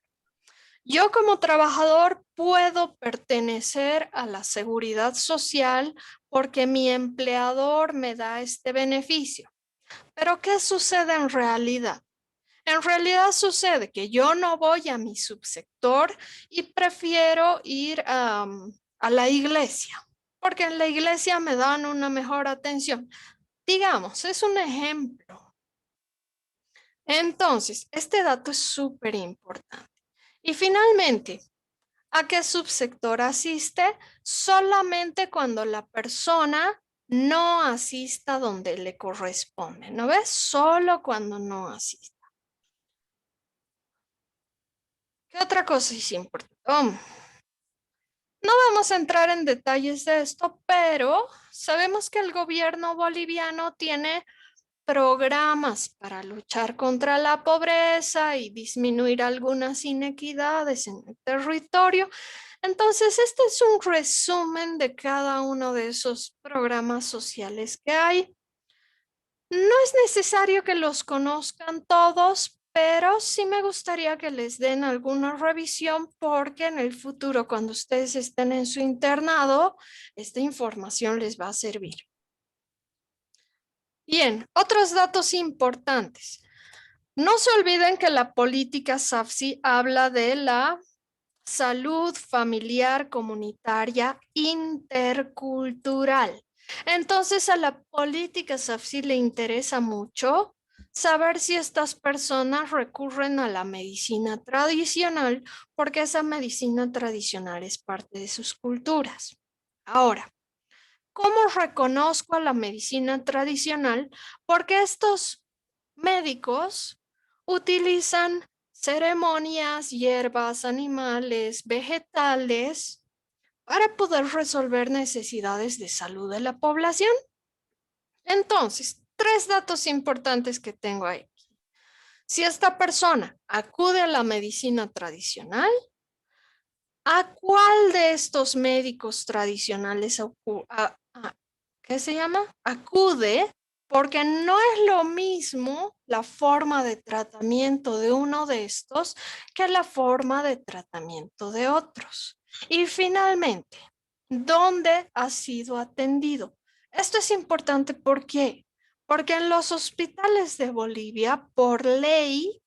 Yo como trabajador puedo pertenecer a la seguridad social porque mi empleador me da este beneficio. Pero ¿qué sucede en realidad? En realidad sucede que yo no voy a mi subsector y prefiero ir a la iglesia, porque en la iglesia me dan una mejor atención. Digamos, es un ejemplo. Entonces, este dato es súper importante. Y finalmente, ¿a qué subsector asiste? Solamente cuando la persona no asista donde le corresponde, ¿no ves? Solo cuando no asista. ¿Qué otra cosa es importante? No vamos a entrar en detalles de esto, pero sabemos que el gobierno boliviano tiene programas para luchar contra la pobreza y disminuir algunas inequidades en el territorio. Entonces, este es un resumen de cada uno de esos programas sociales que hay. No es necesario que los conozcan todos, pero sí me gustaría que les den alguna revisión porque en el futuro, cuando ustedes estén en su internado, esta información les va a servir. Bien, otros datos importantes. No se olviden que la política SAFSI habla de la salud familiar, comunitaria, intercultural. Entonces a la política SAFSI le interesa mucho saber si estas personas recurren a la medicina tradicional, porque esa medicina tradicional es parte de sus culturas. Ahora, ¿cómo reconozco a la medicina tradicional? Porque estos médicos utilizan ceremonias, hierbas, animales, vegetales para poder resolver necesidades de salud de la población. Entonces, 3 datos importantes que tengo ahí. Si esta persona acude a la medicina tradicional, ¿a cuál de estos médicos tradicionales ¿qué se llama? Acude? Porque no es lo mismo la forma de tratamiento de uno de estos que la forma de tratamiento de otros. Y finalmente, ¿dónde ha sido atendido? Esto es importante, ¿por qué? Porque en los hospitales de Bolivia, por ley,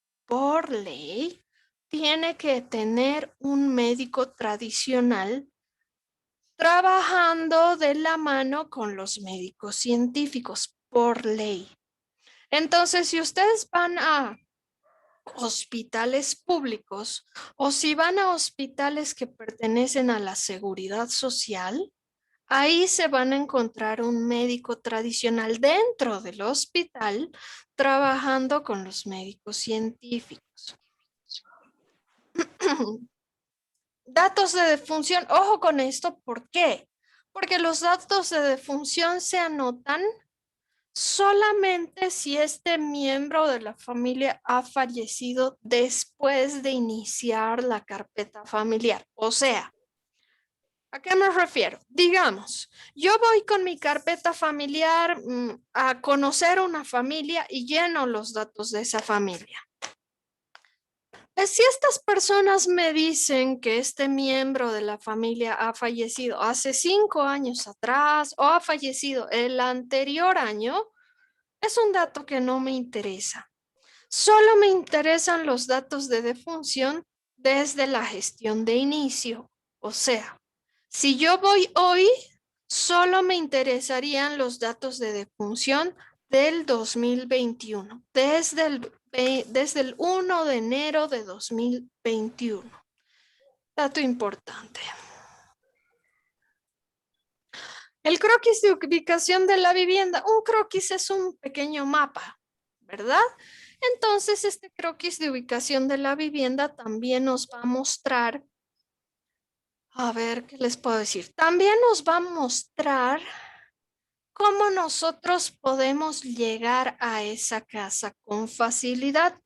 tiene que tener un médico tradicional trabajando de la mano con los médicos científicos por ley. Entonces, si ustedes van a hospitales públicos o si van a hospitales que pertenecen a la seguridad social, ahí se van a encontrar un médico tradicional dentro del hospital trabajando con los médicos científicos. Datos de defunción, ojo con esto, ¿por qué? Porque los datos de defunción se anotan solamente si este miembro de la familia ha fallecido después de iniciar la carpeta familiar. O sea, ¿a qué me refiero? Digamos, yo voy con mi carpeta familiar a conocer una familia y lleno los datos de esa familia. Si estas personas me dicen que este miembro de la familia ha fallecido hace 5 años atrás o ha fallecido el anterior año, es un dato que no me interesa. Solo me interesan los datos de defunción desde la gestión de inicio. O sea, si yo voy hoy, solo me interesarían los datos de defunción del 2021, desde el 1 de enero de 2021. Dato importante. El croquis de ubicación de la vivienda. Un croquis es un pequeño mapa, ¿verdad? Entonces, este croquis de ubicación de la vivienda también nos va a mostrar, a ver, ¿qué les puedo decir? También nos va a mostrar cómo nosotros podemos llegar a esa casa con facilidad.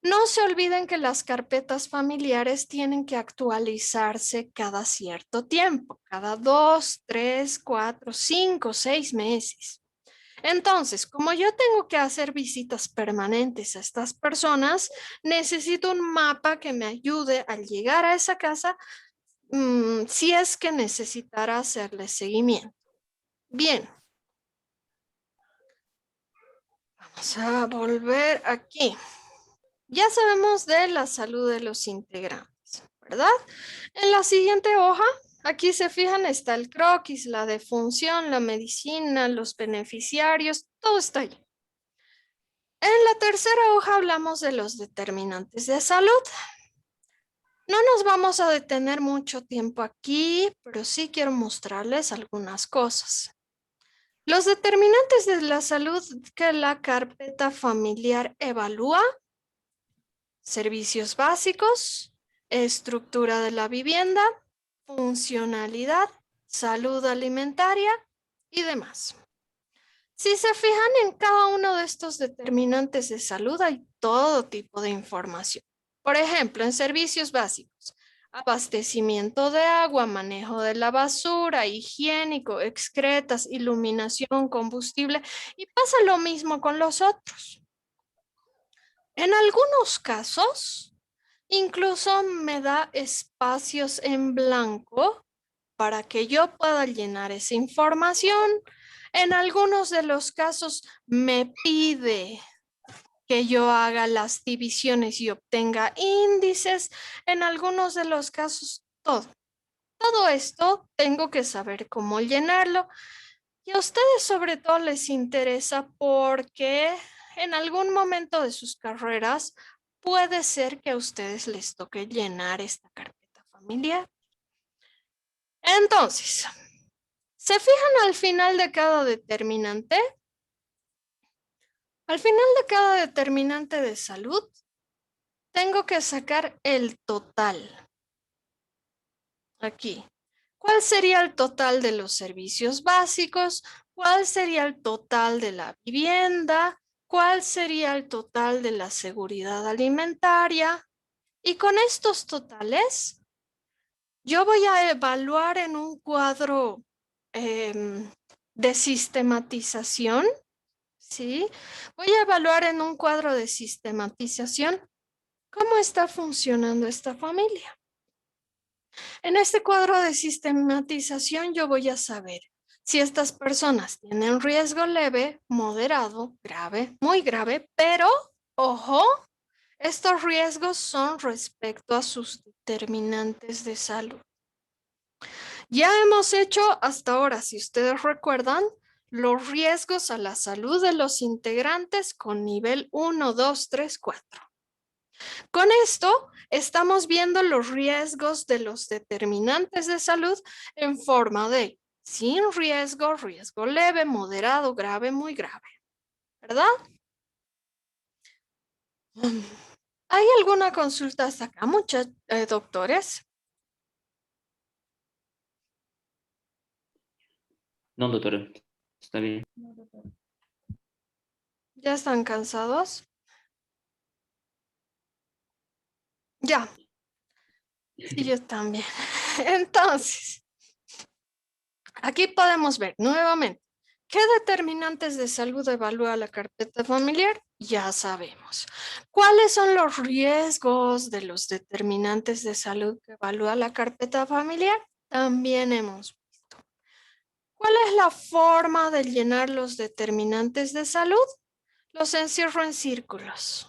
No se olviden que las carpetas familiares tienen que actualizarse cada cierto tiempo, cada 2, 3, 4, 5, 6 meses. Entonces, como yo tengo que hacer visitas permanentes a estas personas, necesito un mapa que me ayude al llegar a esa casa si es que necesitara hacerle seguimiento. Bien. Vamos a volver aquí. Ya sabemos de la salud de los integrantes, ¿verdad? En la siguiente hoja, aquí se fijan, está el croquis, la defunción, la medicina, los beneficiarios, todo está ahí. En la tercera hoja hablamos de los determinantes de salud. No nos vamos a detener mucho tiempo aquí, pero sí quiero mostrarles algunas cosas. Los determinantes de la salud que la carpeta familiar evalúa: servicios básicos, estructura de la vivienda, funcionalidad, salud alimentaria y demás. Si se fijan, en cada uno de estos determinantes de salud hay todo tipo de información. Por ejemplo, en servicios básicos, abastecimiento de agua, manejo de la basura, higiénico, excretas, iluminación, combustible, y pasa lo mismo con los otros. En algunos casos, incluso me da espacios en blanco para que yo pueda llenar esa información. En algunos de los casos me pide que yo haga las divisiones y obtenga índices. En algunos de los casos, todo esto tengo que saber cómo llenarlo. Y a ustedes sobre todo les interesa porque en algún momento de sus carreras puede ser que a ustedes les toque llenar esta carpeta familiar. Entonces, ¿se fijan al final de cada determinante? Al final de cada determinante de salud, tengo que sacar el total. Aquí. ¿Cuál sería el total de los servicios básicos? ¿Cuál sería el total de la vivienda? ¿Cuál sería el total de la seguridad alimentaria? Y con estos totales, yo voy a evaluar en un cuadro de sistematización, ¿sí? Voy a evaluar en un cuadro de sistematización cómo está funcionando esta familia. En este cuadro de sistematización yo voy a saber si estas personas tienen riesgo leve, moderado, grave, muy grave, pero, ojo, estos riesgos son respecto a sus determinantes de salud. Ya hemos hecho hasta ahora, si ustedes recuerdan, los riesgos a la salud de los integrantes con nivel 1, 2, 3, 4. Con esto estamos viendo los riesgos de los determinantes de salud en forma de sin riesgo, riesgo leve, moderado, grave, muy grave, ¿verdad? ¿Hay alguna consulta hasta acá, doctores? No, doctora, está bien. ¿Ya están cansados? Ya. Sí, yo también. Entonces, aquí podemos ver nuevamente qué determinantes de salud evalúa la carpeta familiar. Ya sabemos. ¿Cuáles son los riesgos de los determinantes de salud que evalúa la carpeta familiar? También hemos visto. ¿Cuál es la forma de llenar los determinantes de salud? Los encierro en círculos.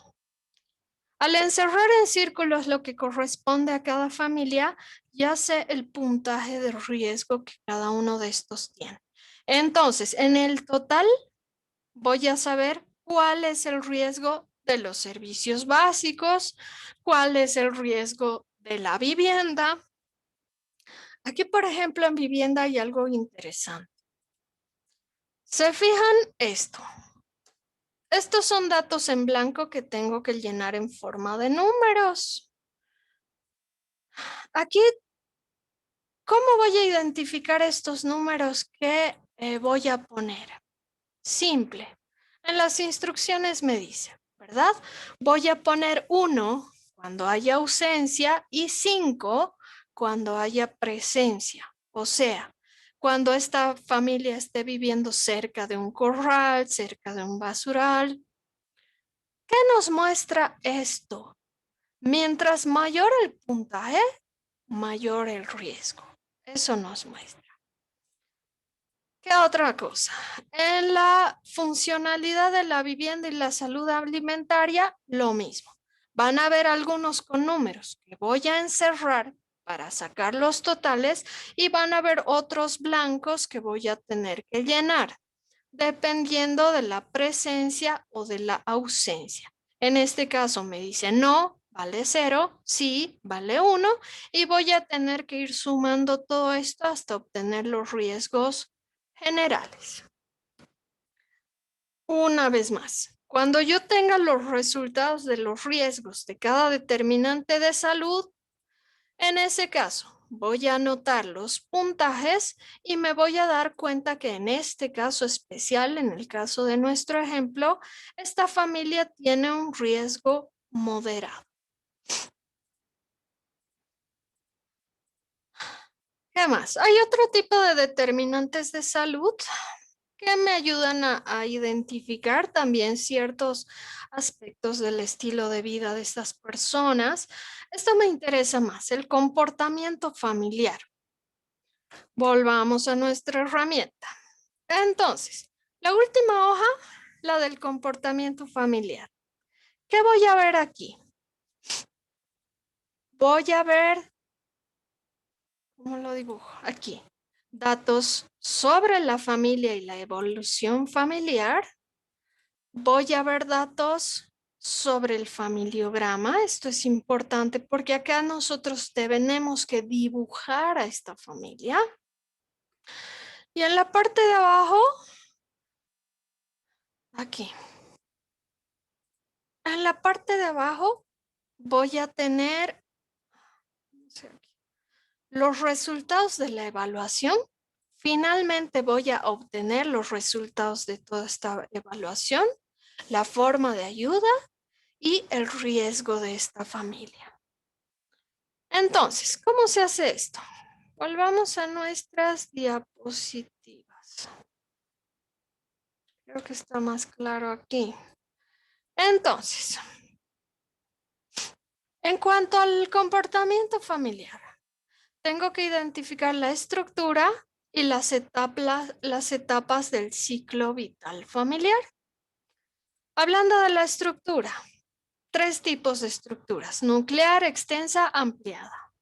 Al encerrar en círculos lo que corresponde a cada familia, ya sé el puntaje de riesgo que cada uno de estos tiene. Entonces, en el total, voy a saber cuál es el riesgo de los servicios básicos, cuál es el riesgo de la vivienda. Aquí, por ejemplo, en vivienda hay algo interesante. ¿Se fijan esto? Estos son datos en blanco que tengo que llenar en forma de números. Aquí, ¿cómo voy a identificar estos números que voy a poner? Simple. En las instrucciones me dice, ¿verdad? Voy a poner 1 cuando haya ausencia y 5 cuando haya presencia. O sea, cuando esta familia esté viviendo cerca de un corral, cerca de un basural. ¿Qué nos muestra esto? Mientras mayor el puntaje, mayor el riesgo. Eso nos muestra. ¿Qué otra cosa? En la funcionalidad de la vivienda y la salud alimentaria, lo mismo. Van a haber algunos con números que voy a encerrar para sacar los totales y van a haber otros blancos que voy a tener que llenar, dependiendo de la presencia o de la ausencia. En este caso me dice no, vale 0, sí, vale 1 y voy a tener que ir sumando todo esto hasta obtener los riesgos generales. Una vez más, cuando yo tenga los resultados de los riesgos de cada determinante de salud, en ese caso voy a anotar los puntajes y me voy a dar cuenta que en este caso especial, en el caso de nuestro ejemplo, esta familia tiene un riesgo moderado. ¿Qué más? Hay otro tipo de determinantes de salud que me ayudan a identificar también ciertos aspectos del estilo de vida de estas personas. Esto me interesa más, el comportamiento familiar. Volvamos a nuestra herramienta. Entonces, la última hoja, la del comportamiento familiar. ¿Qué voy a ver aquí? Voy a ver, ¿cómo lo dibujo? Aquí. Datos sobre la familia y la evolución familiar. Voy a ver datos sobre el familiograma. Esto es importante porque acá nosotros tenemos que dibujar a esta familia. Y en la parte de abajo, aquí. En la parte de abajo voy a tener los resultados de la evaluación. Finalmente voy a obtener los resultados de toda esta evaluación, la forma de ayuda y el riesgo de esta familia. Entonces, ¿cómo se hace esto? Volvamos a nuestras diapositivas. Creo que está más claro aquí. Entonces, en cuanto al comportamiento familiar, tengo que identificar la estructura y las etapas del ciclo vital familiar. Hablando de la estructura, 3 tipos de estructuras: nuclear, extensa, ampliada.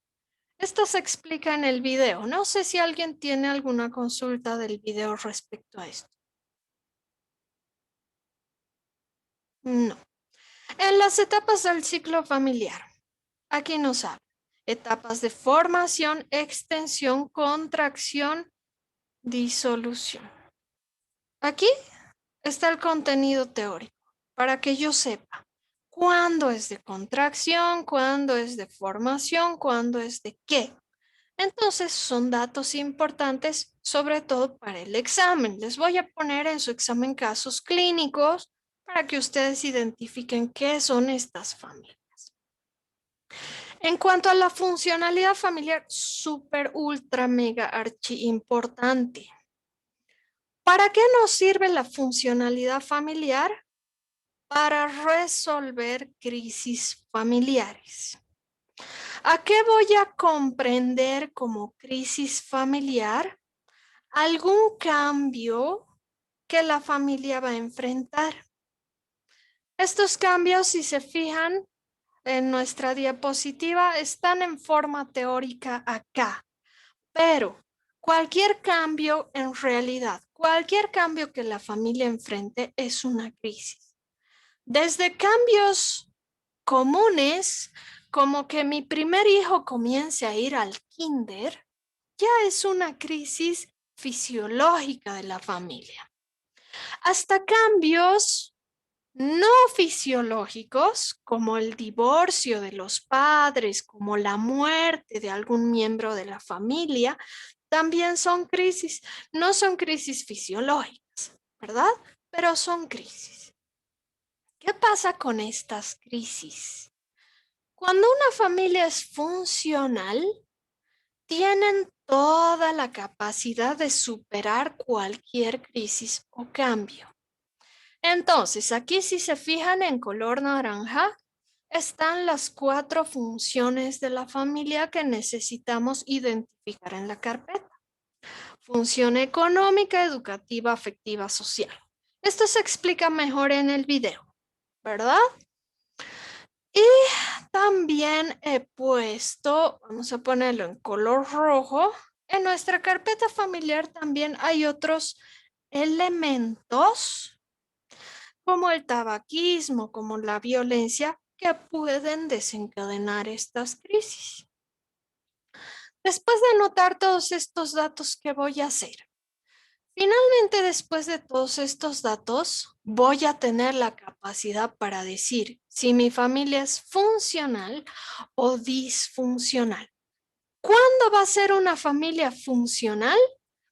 Esto se explica en el video. No sé si alguien tiene alguna consulta del video respecto a esto. No. En las etapas del ciclo familiar, aquí nos habla. Etapas de formación, extensión, contracción, disolución. Aquí está el contenido teórico para que yo sepa cuándo es de contracción, cuándo es de formación, cuándo es de qué. Entonces son datos importantes, sobre todo para el examen. Les voy a poner en su examen casos clínicos para que ustedes identifiquen qué son estas familias. En cuanto a la funcionalidad familiar, súper, ultra, mega, archi importante. ¿Para qué nos sirve la funcionalidad familiar? Para resolver crisis familiares. ¿A qué voy a comprender como crisis familiar? Algún cambio que la familia va a enfrentar. Estos cambios, si se fijan en nuestra diapositiva, están en forma teórica acá, pero cualquier cambio en realidad, cualquier cambio que la familia enfrente es una crisis. Desde cambios comunes, como que mi primer hijo comience a ir al kinder, ya es una crisis fisiológica de la familia. Hasta cambios no fisiológicos, como el divorcio de los padres, como la muerte de algún miembro de la familia, también son crisis. No son crisis fisiológicas, ¿verdad? Pero son crisis. ¿Qué pasa con estas crisis? Cuando una familia es funcional, tienen toda la capacidad de superar cualquier crisis o cambio. Entonces, aquí si se fijan en color naranja, están las 4 funciones de la familia que necesitamos identificar en la carpeta. función económica, educativa, afectiva, social. Esto se explica mejor en el video, ¿verdad? Y también he puesto, vamos a ponerlo en color rojo, en nuestra carpeta familiar también hay otros elementos como el tabaquismo, como la violencia, que pueden desencadenar estas crisis. Después de anotar todos estos datos, ¿qué voy a hacer? Finalmente, después de todos estos datos, voy a tener la capacidad para decir si mi familia es funcional o disfuncional. ¿Cuándo va a ser una familia funcional?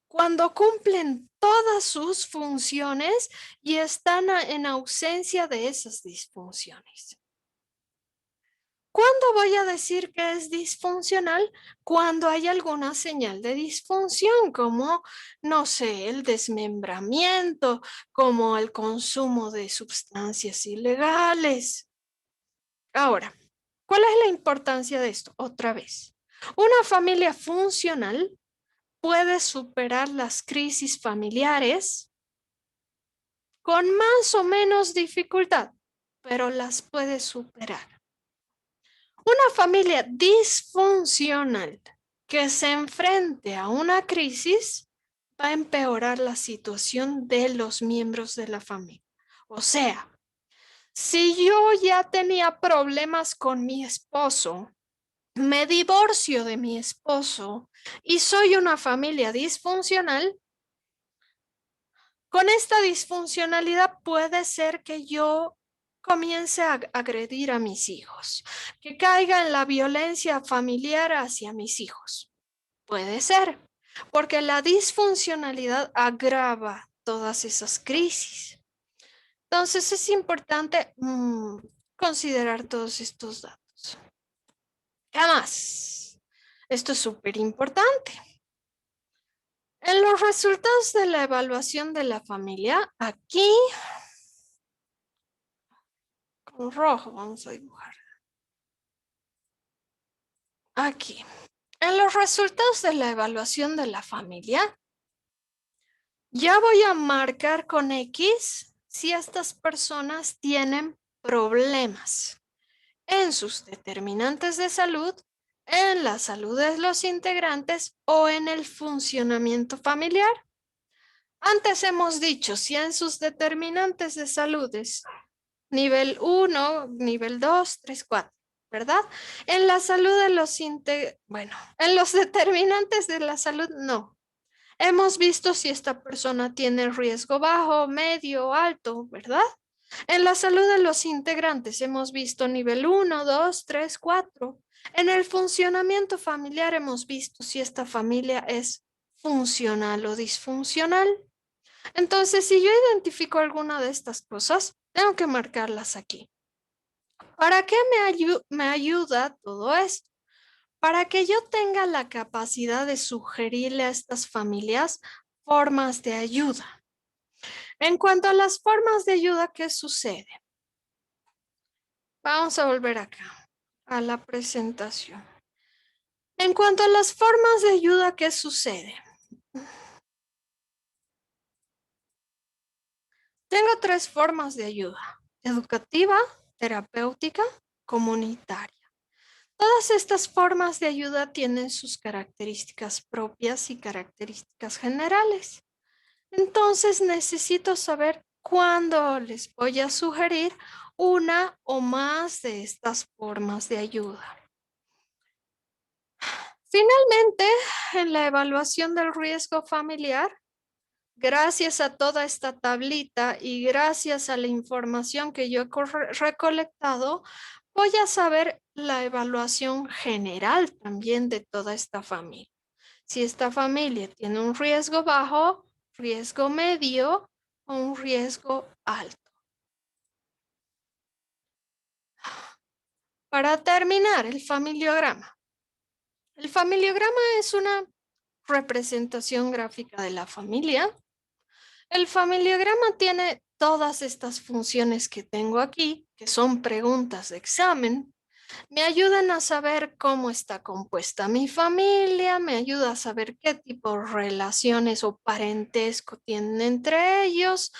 Cuando cumplen todas sus funciones y están en ausencia de esas disfunciones. ¿Cuándo voy a decir que es disfuncional? Cuando hay alguna señal de disfunción, como, no sé, el desmembramiento, como el consumo de sustancias ilegales. Ahora, ¿cuál es la importancia de esto? Otra vez, una familia funcional puede superar las crisis familiares con más o menos dificultad, pero las puede superar. Una familia disfuncional que se enfrente a una crisis va a empeorar la situación de los miembros de la familia. O sea, si yo ya tenía problemas con mi esposo, me divorcio de mi esposo y soy una familia disfuncional, con esta disfuncionalidad puede ser que yo comience a agredir a mis hijos, que caiga en la violencia familiar hacia mis hijos. Puede ser, porque la disfuncionalidad agrava todas esas crisis. Entonces es importante considerar todos estos datos. ¿Qué más? Esto es súper importante. En los resultados de la evaluación de la familia, aquí, con rojo vamos a dibujar. Aquí. En los resultados de la evaluación de la familia, ya voy a marcar con X si estas personas tienen problemas en sus determinantes de salud, en la salud de los integrantes o en el funcionamiento familiar. Antes hemos dicho si en sus determinantes de salud es nivel 1, nivel 2, 3, 4, ¿verdad? En la salud de los en los determinantes de la salud no. Hemos visto si esta persona tiene riesgo bajo, medio, alto, ¿verdad? En la salud de los integrantes hemos visto nivel 1, 2, 3, 4. En el funcionamiento familiar hemos visto si esta familia es funcional o disfuncional. Entonces, si yo identifico alguna de estas cosas, tengo que marcarlas aquí. ¿Para qué me ayuda todo esto? Para que yo tenga la capacidad de sugerirle a estas familias formas de ayuda. En cuanto a las formas de ayuda, ¿qué sucede? Vamos a volver acá, a la presentación. En cuanto a las formas de ayuda, ¿qué sucede? Tengo 3 formas de ayuda: educativa, terapéutica, comunitaria. Todas estas formas de ayuda tienen sus características propias y características generales. Entonces necesito saber cuándo les voy a sugerir una o más de estas formas de ayuda. Finalmente, en la evaluación del riesgo familiar, gracias a toda esta tablita y gracias a la información que yo he recolectado, voy a saber la evaluación general también de toda esta familia. Si esta familia tiene un riesgo bajo, riesgo medio o un riesgo alto. Para terminar, el familiograma. El familiograma es una representación gráfica de la familia. El familiograma tiene todas estas funciones que tengo aquí, que son preguntas de examen. Me ayudan a saber cómo está compuesta mi familia, me ayuda a saber qué tipo de relaciones o parentesco tienen entre ellos,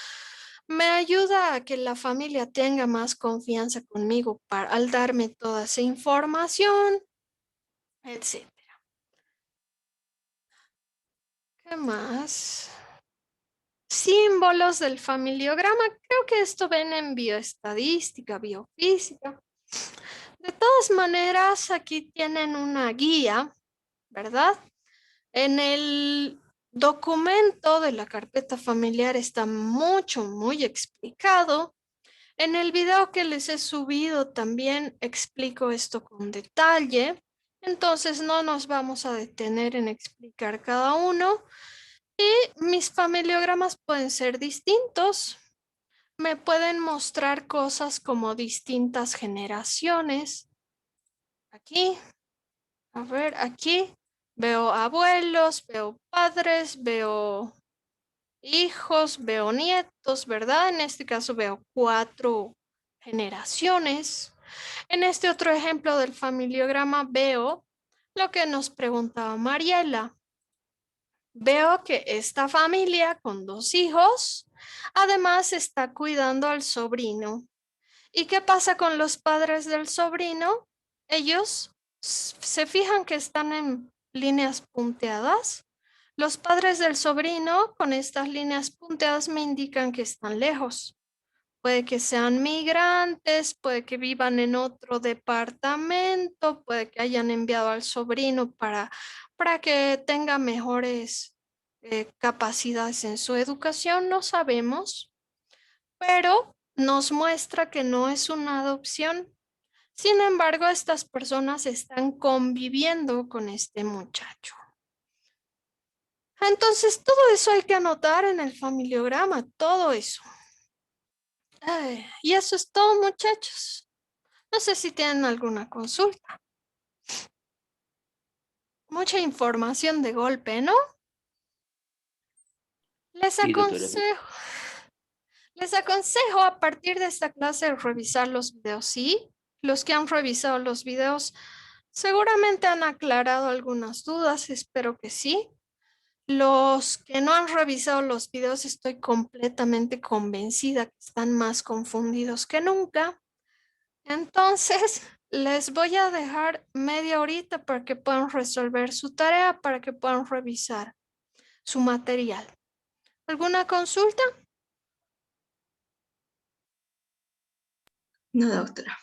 me ayuda a que la familia tenga más confianza conmigo al darme toda esa información, etc. ¿Qué más? Símbolos del familiograma. Creo que esto ven en bioestadística, biofísica. De todas maneras, aquí tienen una guía, ¿verdad? En el documento de la carpeta familiar está muy explicado. En el video que les he subido también explico esto con detalle. Entonces no nos vamos a detener en explicar cada uno. Y mis familiogramas pueden ser distintos. Me pueden mostrar cosas como distintas generaciones. Aquí, a ver, aquí veo abuelos, veo padres, veo hijos, veo nietos, ¿verdad? En este caso veo 4 generaciones. En este otro ejemplo del familiograma veo lo que nos preguntaba Mariela. Veo que esta familia con 2 hijos, además está cuidando al sobrino. ¿Y qué pasa con los padres del sobrino? Ellos se fijan que están en líneas punteadas. Los padres del sobrino con estas líneas punteadas me indican que están lejos. Puede que sean migrantes, puede que vivan en otro departamento, puede que hayan enviado al sobrino para que tenga mejores capacidades en su educación, no sabemos, pero nos muestra que no es una adopción. Sin embargo, estas personas están conviviendo con este muchacho. Entonces, todo eso hay que anotar en el familiograma, todo eso. Y eso es todo, muchachos. No sé si tienen alguna consulta. Mucha información de golpe, ¿no? Les aconsejo a partir de esta clase revisar los videos, ¿sí? Los que han revisado los videos seguramente han aclarado algunas dudas, espero que sí. Los que no han revisado los videos, estoy completamente convencida que están más confundidos que nunca. Entonces, les voy a dejar media horita para que puedan resolver su tarea, para que puedan revisar su material. ¿Alguna consulta? No, doctora.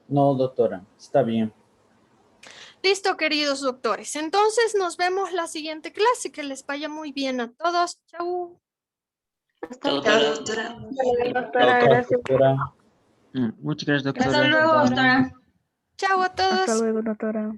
No, doctora, está bien. Listo, queridos doctores. Entonces, nos vemos la siguiente clase. Que les vaya muy bien a todos. Chau. Chao, doctora. Doctora, gracias. Doctora. Muchas gracias, doctora. Hasta luego, doctora. Chau a todos. Hasta luego, doctora.